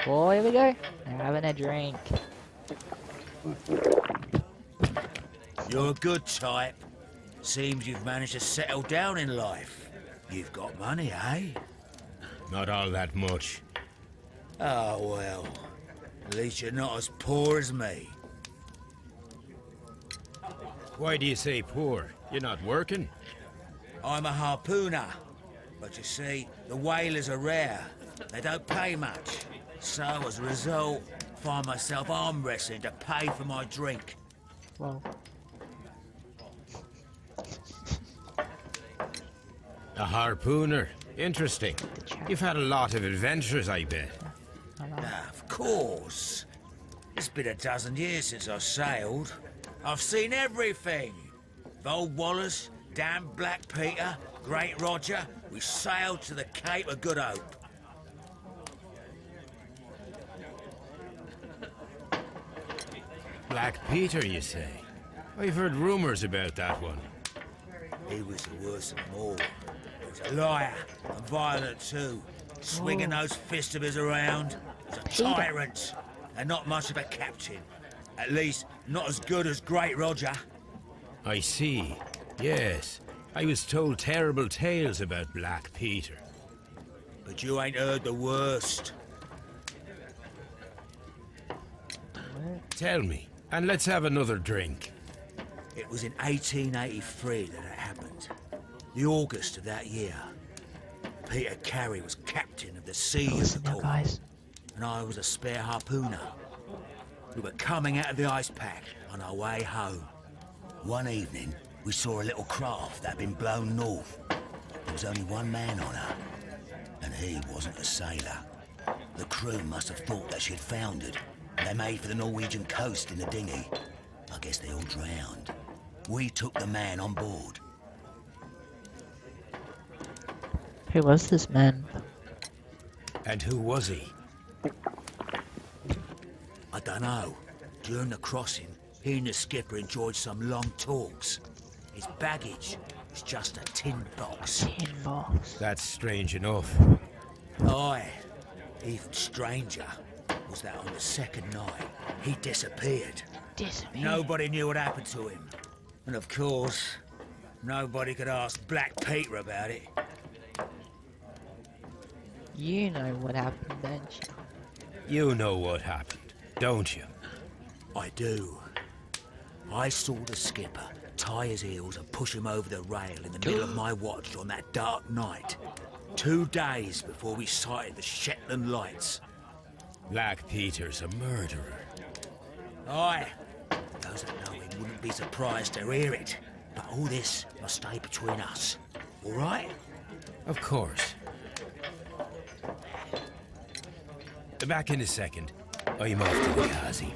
Oh, here we go. We're having a drink. You're a good type. Seems you've managed to settle down in life. You've got money, eh? Not all that much. Oh, well. At least you're not as poor as me. Why do you say poor? You're not working? I'm a harpooner. But you see, the whalers are rare. They don't pay much. So, as a result, find myself arm wrestling to pay for my drink. Well, A harpooner. Interesting. You've had a lot of adventures, I bet. Of course. It's been a dozen years since I sailed. I've seen everything. Old Wallace, damn Black Peter, Great Roger. We sailed to the Cape of Good Hope. Black Peter, you say? I've heard rumors about that one. He was the worst of them all. He was a liar and violent too. Swinging those fists of his around. He was a tyrant and not much of a captain. At least, not as good as Great Roger. I see. Yes. I was told terrible tales about Black Peter. But you ain't heard the worst. Tell me, and let's have another drink. It was in 1883 that it happened. The August of that year. Peter Carey was captain of the Sea of the Port, guys. and I was a spare harpooner. We were coming out of the ice pack on our way home. One evening, we saw a little craft that had been blown north. There was only one man on her, and he wasn't a sailor. The crew must have thought that she had foundered. They made for the Norwegian coast in the dinghy. I guess they all drowned. We took the man on board. Who was this man? And who was he? I don't know. During the crossing, he and the skipper enjoyed some long talks. His baggage was just a tin box. Tin box. That's strange enough. Aye. Even stranger was that on the second night, he disappeared. Disappeared. Nobody knew what happened to him. And of course, nobody could ask Black Peter about it. You know what happened, don't you? You know what happened, don't you? I do. I saw the skipper tie his heels and push him over the rail in the middle of my watch on that dark night. 2 days before we sighted the Shetland lights. Black Peter's a murderer. Aye. Those that know him wouldn't be surprised to hear it. But all this must stay between us. All right? Of course. Back in a second. I'm off to the Kazi.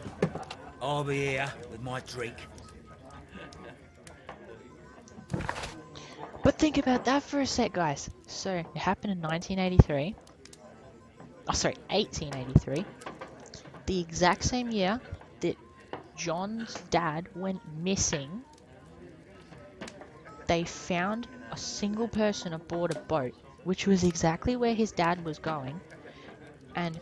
I'll be here with my drink. But think about that for a sec, guys. So, it happened in 1983. Oh, sorry, 1883. The exact same year that John's dad went missing. they found a single person aboard a boat, which was exactly where his dad was going, and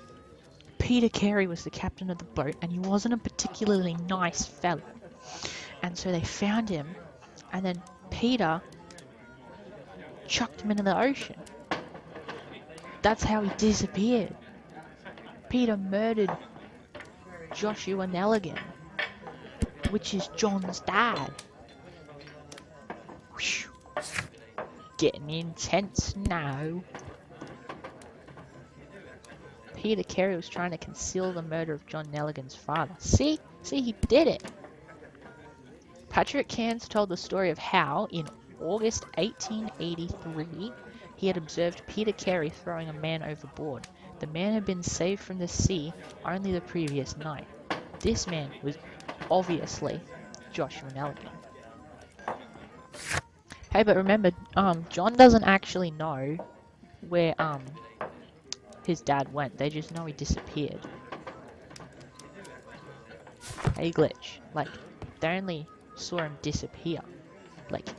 Peter Carey was the captain of the boat, and he wasn't a particularly nice fellow. And so they found him, and then Peter chucked him into the ocean. That's how he disappeared. Peter murdered Joshua Nelligan, which is John's dad. Whew. Getting intense now. Peter Carey was trying to conceal the murder of John Nelligan's father. See, he did it. Patrick Cairns told the story of how, in August 1883, he had observed Peter Carey throwing a man overboard. The man had been saved from the sea only the previous night. This man was obviously Joshua Nelligan. Hey, but remember, John doesn't actually know where his dad went. They just know he disappeared. Hey, Glitch. Like, they only saw him disappear. Like,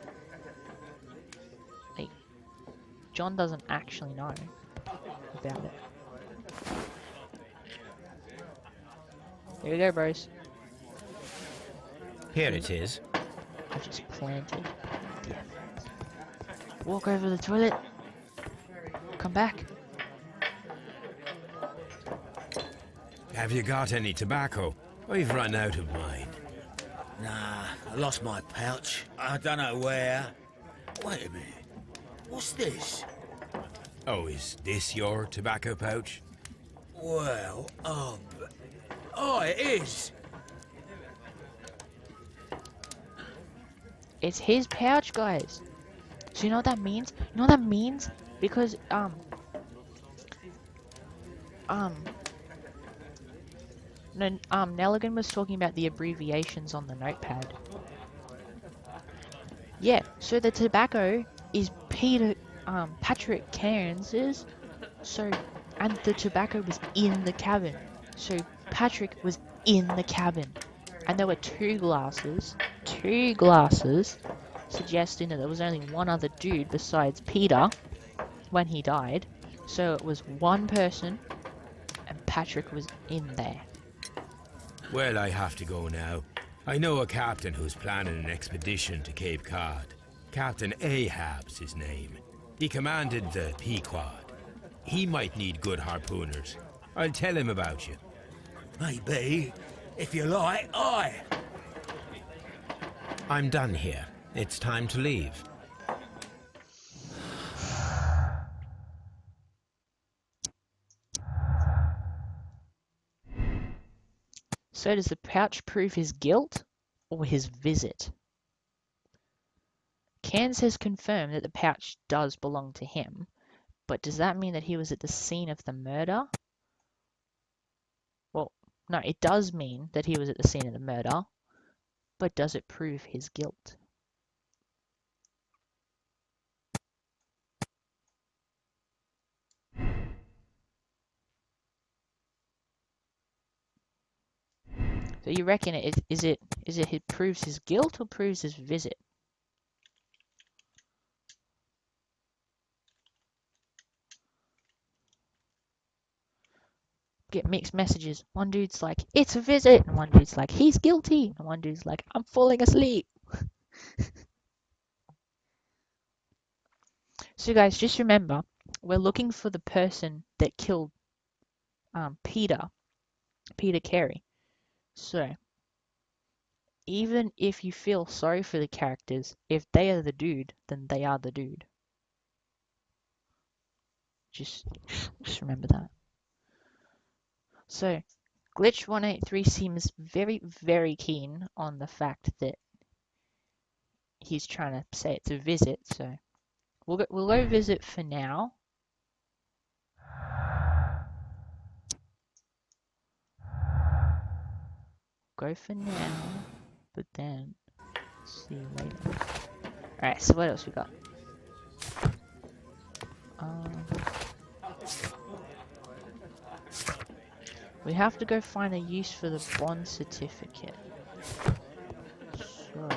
John doesn't actually know about it. Here we go, bros. Here it is. I just planted. Damn it. Walk over to the toilet. Come back. Have you got any tobacco? We've run out of mine. Nah, I lost my pouch. I don't know where. Wait a minute. What's this? Oh, is this your tobacco pouch? Well, oh, it is. It's his pouch, guys. So you know what that means? You know what that means? Because, Nelligan was talking about the abbreviations on the notepad. Yeah, so the tobacco is Patrick Cairns's, so, and the tobacco was in the cabin. So Patrick was in the cabin. And there were two glasses, suggesting that there was only one other dude besides Peter when he died. So it was one person, and Patrick was in there. Well, I have to go now. I know a captain who's planning an expedition to Cape Cod. Captain Ahab's his name. He commanded the Pequod. He might need good harpooners. I'll tell him about you. Maybe. If you like, I'm done here. It's time to leave. So does the pouch prove his guilt or his visit? Cairns has confirmed that the pouch does belong to him, but does that mean that he was at the scene of the murder? Well, no, it does mean that he was at the scene of the murder, but does it prove his guilt? So you reckon is it proves his guilt or proves his visit? Get mixed messages. One dude's like, it's a visit, and one dude's like, he's guilty, and one dude's like, I'm falling asleep. So guys, just remember, we're looking for the person that killed Peter Carey. So even if you feel sorry for the characters, if they are the dude, then they are the dude. Just remember that. So Glitch 183 seems very, very keen on the fact that he's trying to say it's a visit, so we'll go visit for now. Go for now, but then see you later. Alright, so what else we got? We have to go find a use for the bond certificate. So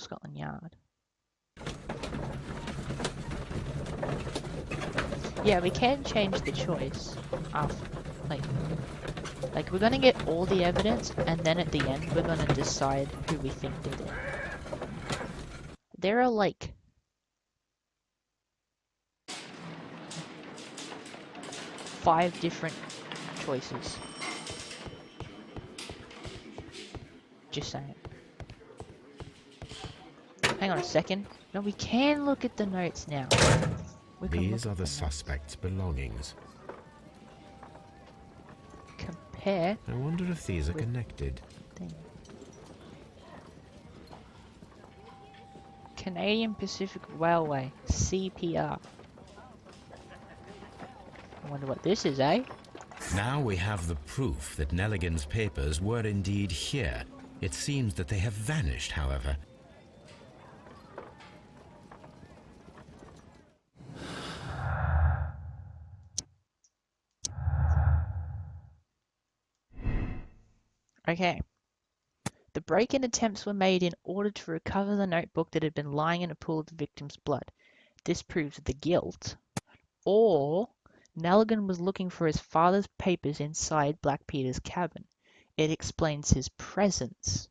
Scotland Yard. Yeah, we can change the choice after, like we're gonna get all the evidence, and then at the end we're gonna decide who we think did it. There are like 5 different choices. Just saying. Hang on a second. No, we can look at the notes now. These are the suspect's belongings. Compare. I wonder if these are connected. Canadian Pacific Railway, CPR. I wonder what this is, eh? Now we have the proof that Nelligan's papers were indeed here. It seems that they have vanished, however. Okay. The break-in attempts were made in order to recover the notebook that had been lying in a pool of the victim's blood. This proves the guilt. Or Nelligan was looking for his father's papers inside Black Peter's cabin. It explains his presence.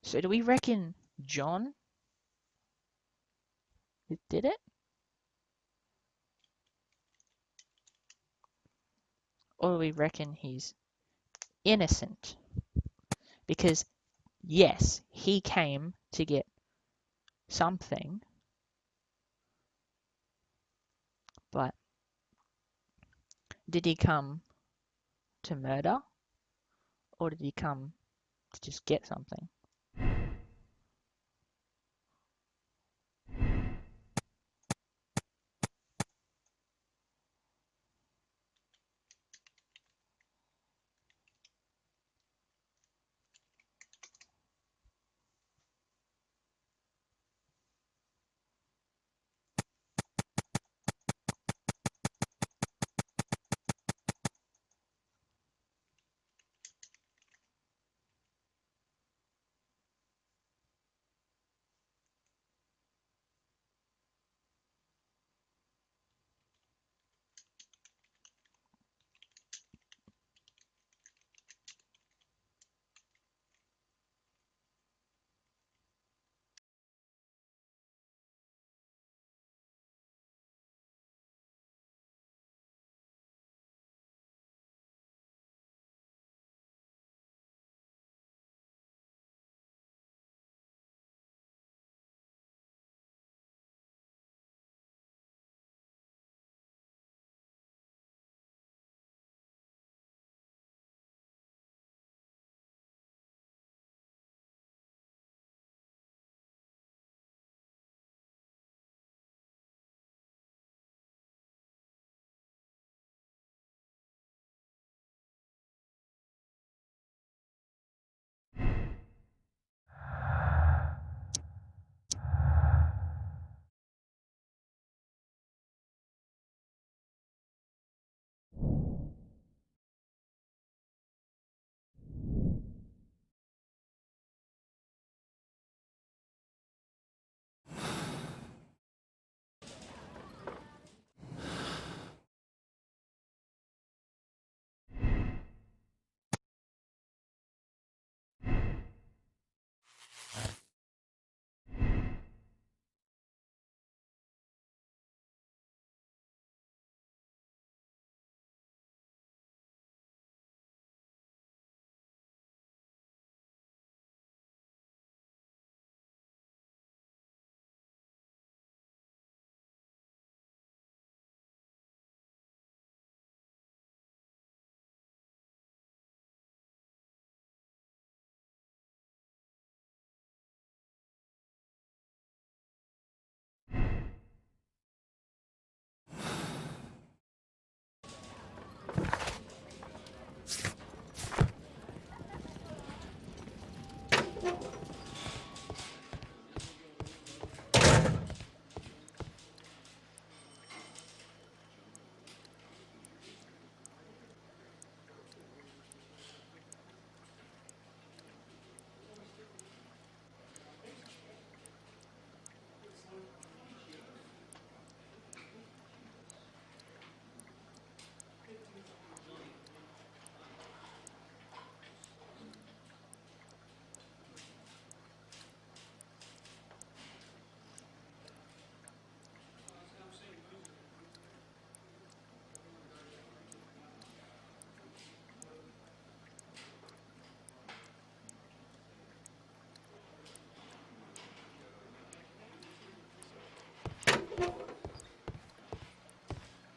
So do we reckon John did it? Or do we reckon he's innocent? Because, yes, he came to get something, but did he come to murder? Or did he come to just get something?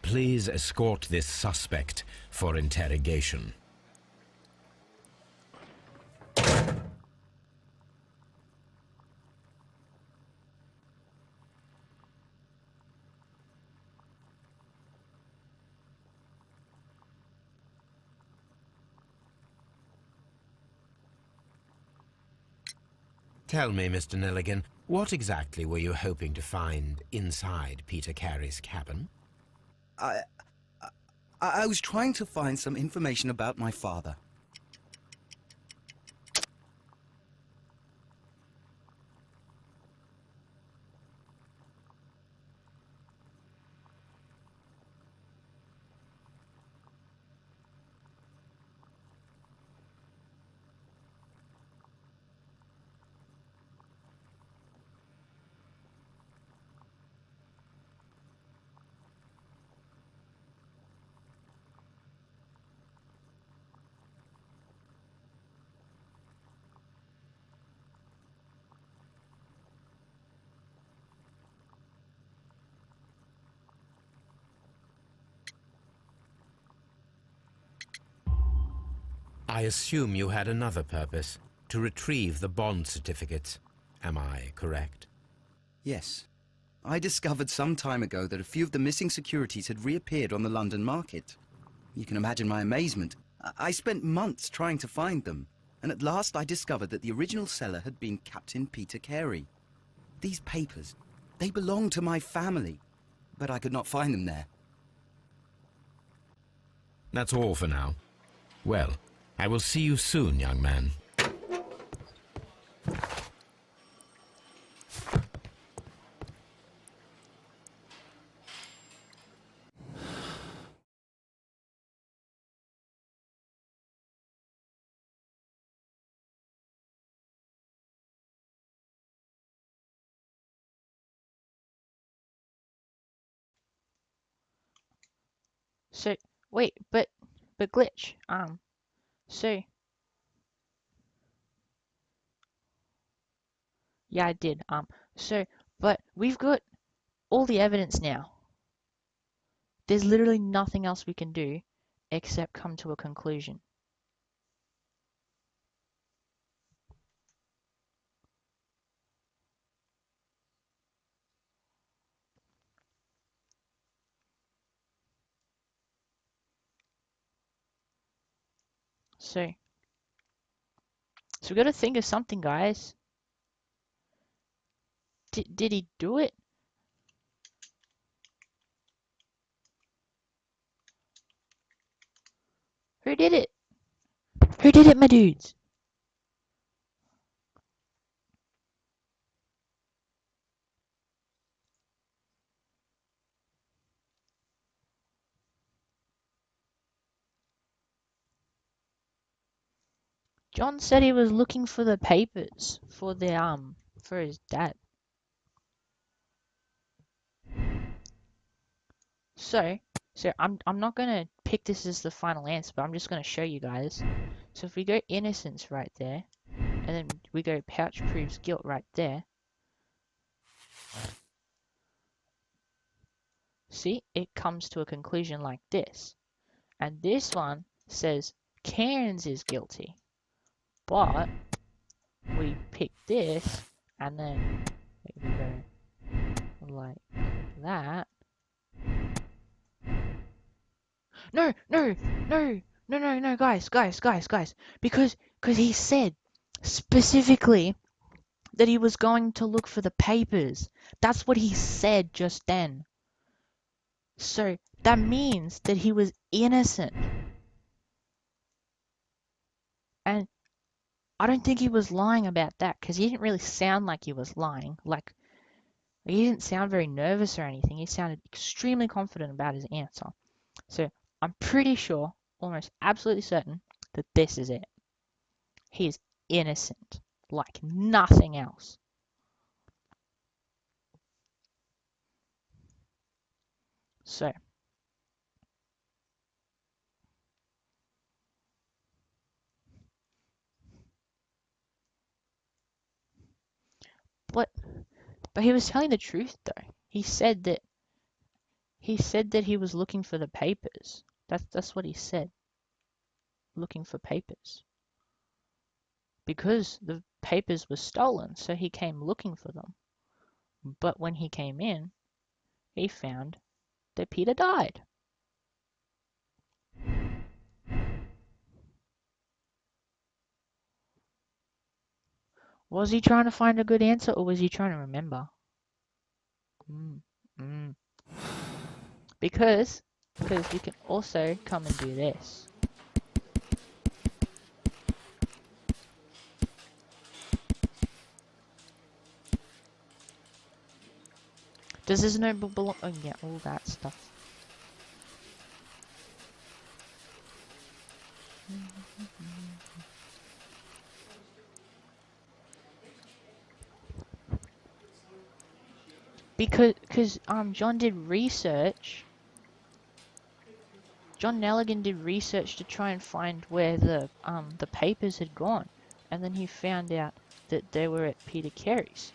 Please escort this suspect for interrogation. Tell me, Mr. Nelligan, what exactly were you hoping to find inside Peter Carey's cabin? I was trying to find some information about my father. I assume you had another purpose, to retrieve the bond certificates. Am I correct? Yes. I discovered some time ago that a few of the missing securities had reappeared on the London market. You can imagine my amazement. I spent months trying to find them, and at last I discovered that the original seller had been Captain Peter Carey. These papers, they belonged to my family, but I could not find them there. That's all for now. Well, I will see you soon, young man. So, wait, but Glitch, so... Yeah, I did, so, but we've got all the evidence now. There's literally nothing else we can do except come to a conclusion. So we got to think of something, guys. Did he do it? Who did it? Who did it, my dudes? John said he was looking for the papers for for his dad. So I'm not gonna pick this as the final answer, but I'm just gonna show you guys. So if we go innocence right there, and then we go pouch proves guilt right there. See, it comes to a conclusion like this. And this one says Cairns is guilty. But we pick this, and then we go like that. No, guys. Because he said specifically that he was going to look for the papers. That's what he said just then. So that means that he was innocent. And I don't think he was lying about that, because he didn't really sound like he was lying. Like, he didn't sound very nervous or anything. He sounded extremely confident about his answer. So I'm pretty sure, almost absolutely certain, that this is it. He is innocent, like nothing else. So, but he was telling the truth though. He said that He said that he was looking for the papers. That's what he said. Looking for papers. Because the papers were stolen, so he came looking for them. But when he came in, he found that Peter died. Was he trying to find a good answer, or was he trying to remember? Because we can also come and do this. Does this notebook belong? Oh yeah, all that stuff. Because John did research. John Nelligan did research to try and find where the papers had gone, and then he found out that they were at Peter Carey's.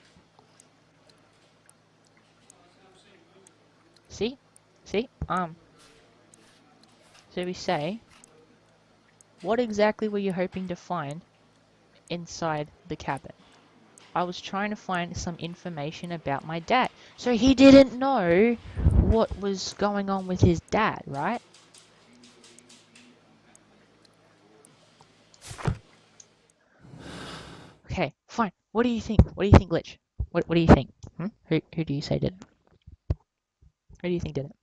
See? So we say, what exactly were you hoping to find inside the cabin? I was trying to find some information about my dad. So he didn't know what was going on with his dad, right? Okay, fine. What do you think? What do you think, Glitch? What do you think? Who do you say did it? Who do you think did it?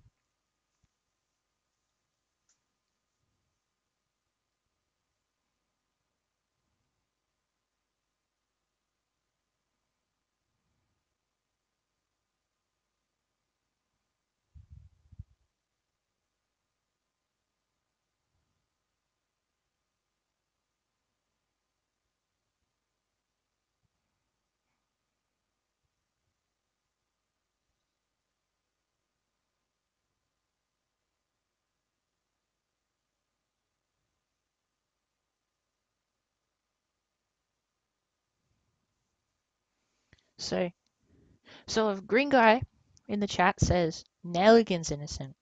So if green guy in the chat says Nelligan's innocent,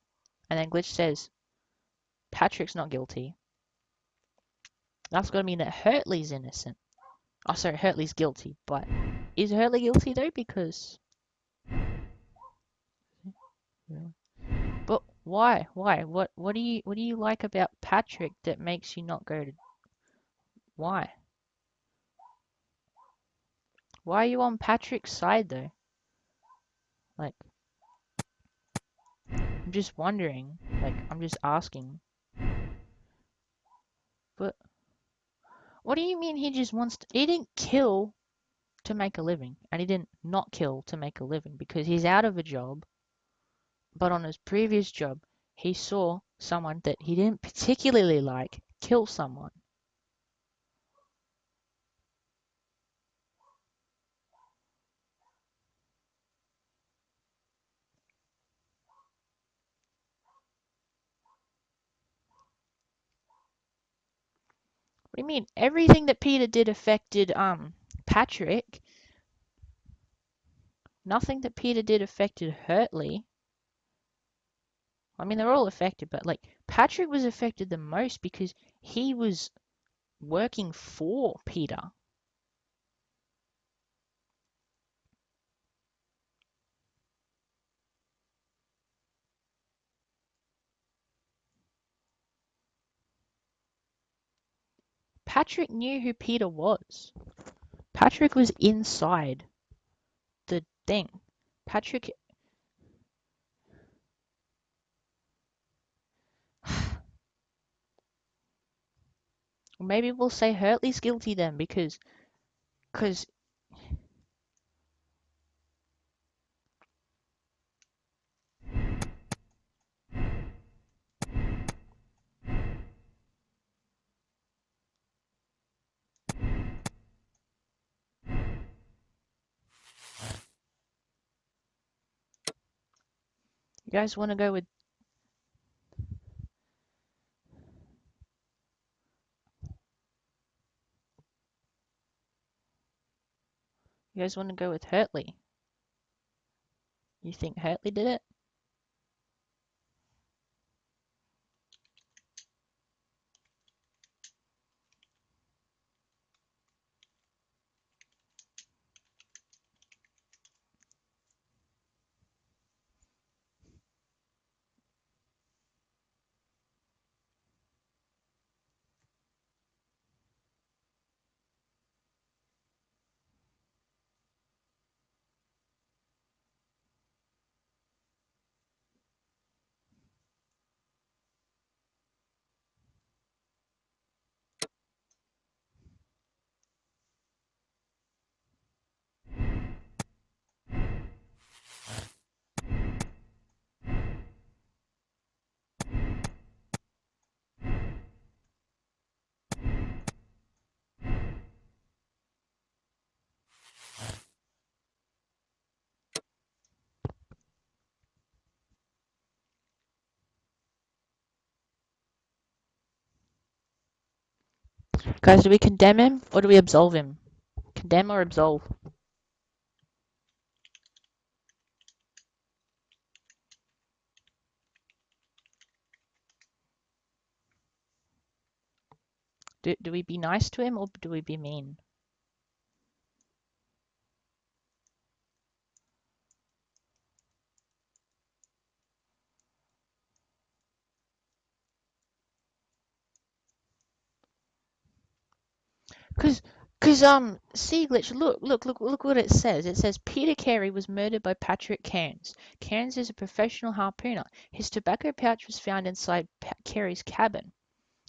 and then Glitch says Patrick's not guilty, that's got to mean that Hurtley's innocent. Oh, sorry, Hurtley's guilty, but is Hurtley guilty though? Because... But why? Why? What do you like about Patrick that makes you not go to... Why? Why are you on Patrick's side though? Like, I'm just wondering. Like, I'm just asking. But what do you mean he just wants to... He didn't kill to make a living, and he didn't not kill to make a living because he's out of a job. But on his previous job, he saw someone that he didn't particularly like kill someone. What do you mean? Everything that Peter did affected Patrick. Nothing that Peter did affected Hurtley. I mean, they're all affected, but like Patrick was affected the most because he was working for Peter. Patrick knew who Peter was. Patrick was inside the thing. Patrick... Maybe we'll say Hurtley's guilty then because you guys want to go with... You guys want to go with Hurtley? You think Hurtley did it? Guys, do we condemn him or do we absolve him? Condemn or absolve? Do we be nice to him or do we be mean? See, Glitch, look what it says. It says Peter Carey was murdered by Patrick Cairns. Cairns is a professional harpooner. His tobacco pouch was found inside Carey's cabin.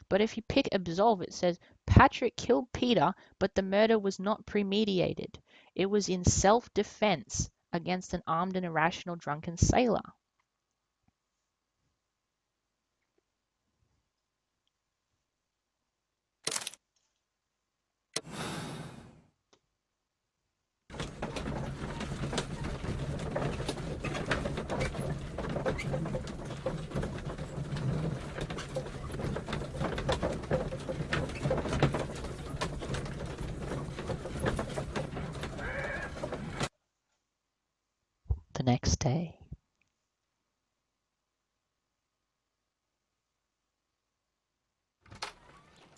But if you pick absolve, it says Patrick killed Peter, but the murder was not premeditated. It was in self-defense against an armed and irrational drunken sailor. The next day.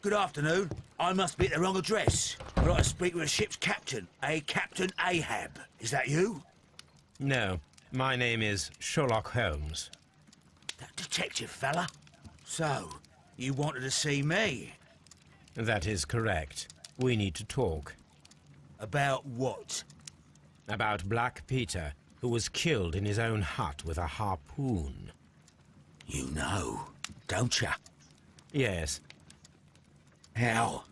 Good afternoon. I must be at the wrong address. I'd like to speak with a ship's captain, a Captain Ahab. Is that you? No, my name is Sherlock Holmes. That detective fella? So, you wanted to see me? That is correct. We need to talk. About what? About Black Peter, who was killed in his own hut with a harpoon. You know, don't you? Yes. How?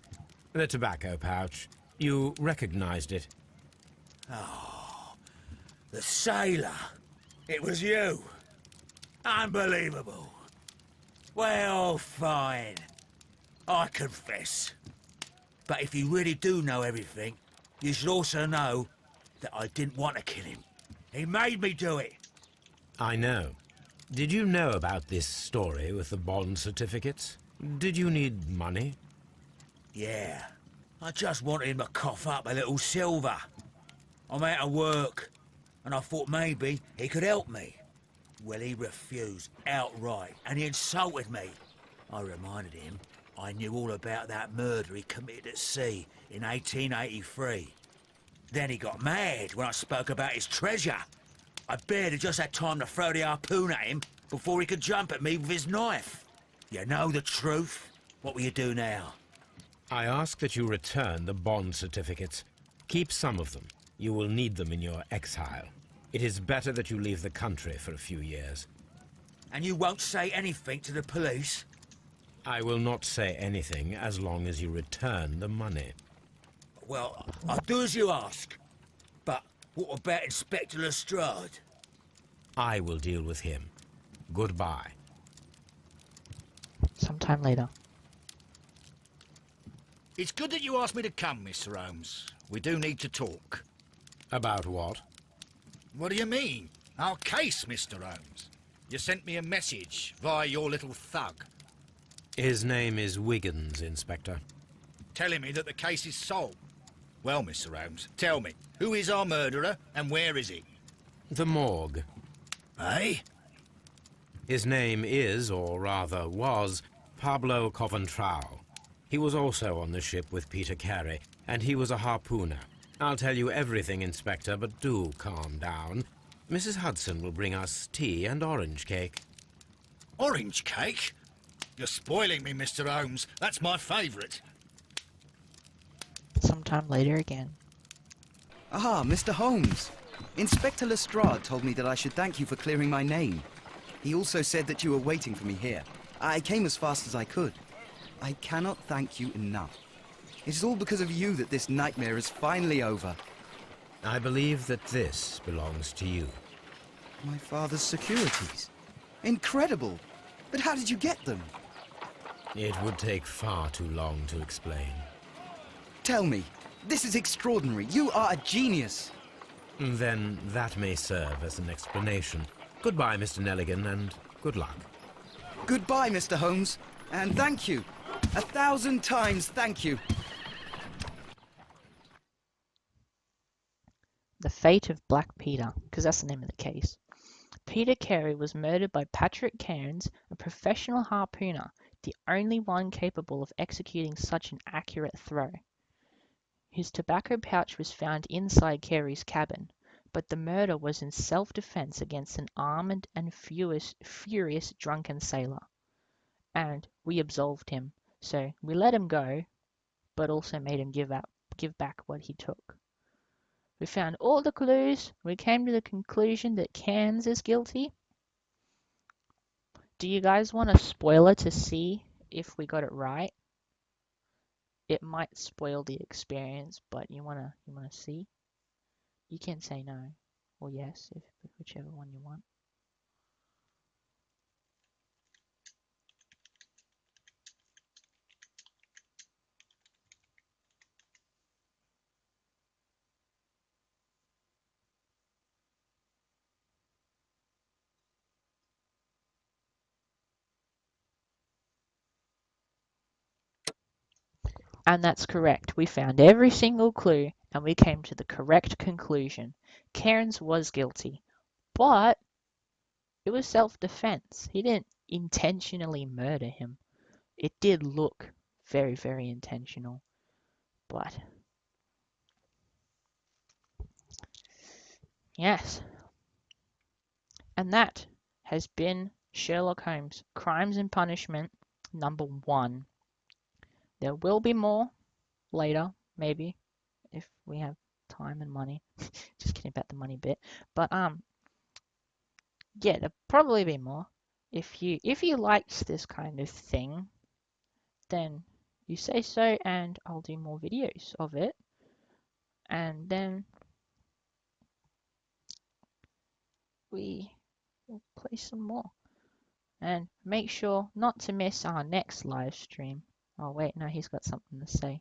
The tobacco pouch. You recognized it. Oh, the sailor. It was you. Unbelievable. Well, fine. I confess. But if you really do know everything, you should also know that I didn't want to kill him. He made me do it. I know. Did you know about this story with the bond certificates? Did you need money? Yeah. I just wanted him to cough up a little silver. I'm out of work, and I thought maybe he could help me. Well, he refused outright, and he insulted me. I reminded him I knew all about that murder he committed at sea in 1883. Then he got mad when I spoke about his treasure. I barely just had time to throw the harpoon at him before he could jump at me with his knife. You know the truth. What will you do now? I ask that you return the bond certificates. Keep some of them. You will need them in your exile. It is better that you leave the country for a few years. And you won't say anything to the police? I will not say anything as long as you return the money. Well, I'll do as you ask. But what about Inspector Lestrade? I will deal with him. Goodbye. Sometime later. It's good that you asked me to come, Mr. Holmes. We do need to talk. About what? What do you mean? Our case, Mr. Holmes. You sent me a message via your little thug. His name is Wiggins, Inspector. Telling me that the case is solved. Well, Mr. Holmes, tell me, who is our murderer and where is he? The morgue. Eh? His name is, or rather was, Pablo Coventrao. He was also on the ship with Peter Carey, and he was a harpooner. I'll tell you everything, Inspector, but do calm down. Mrs. Hudson will bring us tea and orange cake. Orange cake? You're spoiling me, Mr. Holmes. That's my favourite. Sometime later again. Ah, Mr. Holmes. Inspector Lestrade told me that I should thank you for clearing my name. He also said that you were waiting for me here. I came as fast as I could. I cannot thank you enough. It is all because of you that this nightmare is finally over. I believe that this belongs to you. My father's securities. Incredible! But how did you get them? It would take far too long to explain. Tell me. This is extraordinary. You are a genius. Then that may serve as an explanation. Goodbye, Mr. Nelligan, and good luck. Goodbye, Mr. Holmes. And thank you. 1,000 times thank you. The fate of Black Peter, because that's the name of the case. Peter Carey was murdered by Patrick Cairns, a professional harpooner, the only one capable of executing such an accurate throw. His tobacco pouch was found inside Carey's cabin, but the murder was in self-defense against an armed and furious drunken sailor. And we absolved him, so we let him go, but also made him give back what he took. We found all the clues. We came to the conclusion that Cairns is guilty. Do you guys want a spoiler to see if we got it right? It might spoil the experience, but you wanna see? You can say no or yes, if whichever one you want. And that's correct. We found every single clue and we came to the correct conclusion. Cairns was guilty, but it was self-defense. He didn't intentionally murder him. It did look very, very intentional, but yes. And that has been Sherlock Holmes, Crimes and Punishment #1. There will be more later, maybe, if we have time and money. Just kidding about the money bit. But yeah, there'll probably be more. If you liked this kind of thing, then you say so and I'll do more videos of it. And then we will play some more. And make sure not to miss our next live stream. Oh wait, no, he's got something to say.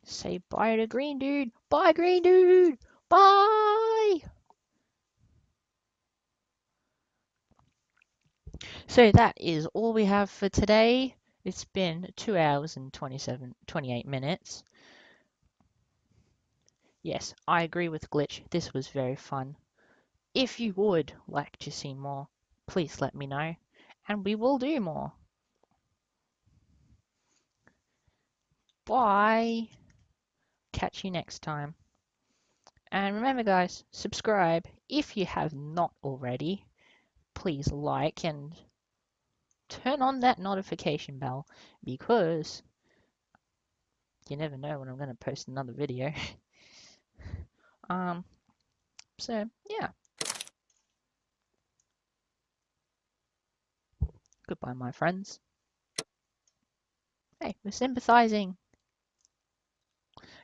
Say bye to Green Dude. Bye, Green Dude. Bye. So that is all we have for today. It's been 2 hours and 28 minutes. Yes, I agree with Glitch. This was very fun. If you would like to see more, please let me know, and we will do more. Bye. Catch you next time. And remember, guys, subscribe if you have not already. Please like and turn on that notification bell because you never know when I'm going to post another video. So yeah. Goodbye, my friends. Hey, we're sympathizing.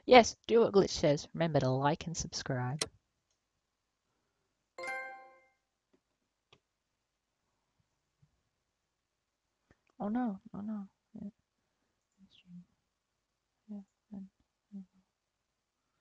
Yes, do what Glitch says. Remember to like and subscribe. Oh no, oh no. Yeah. Yeah.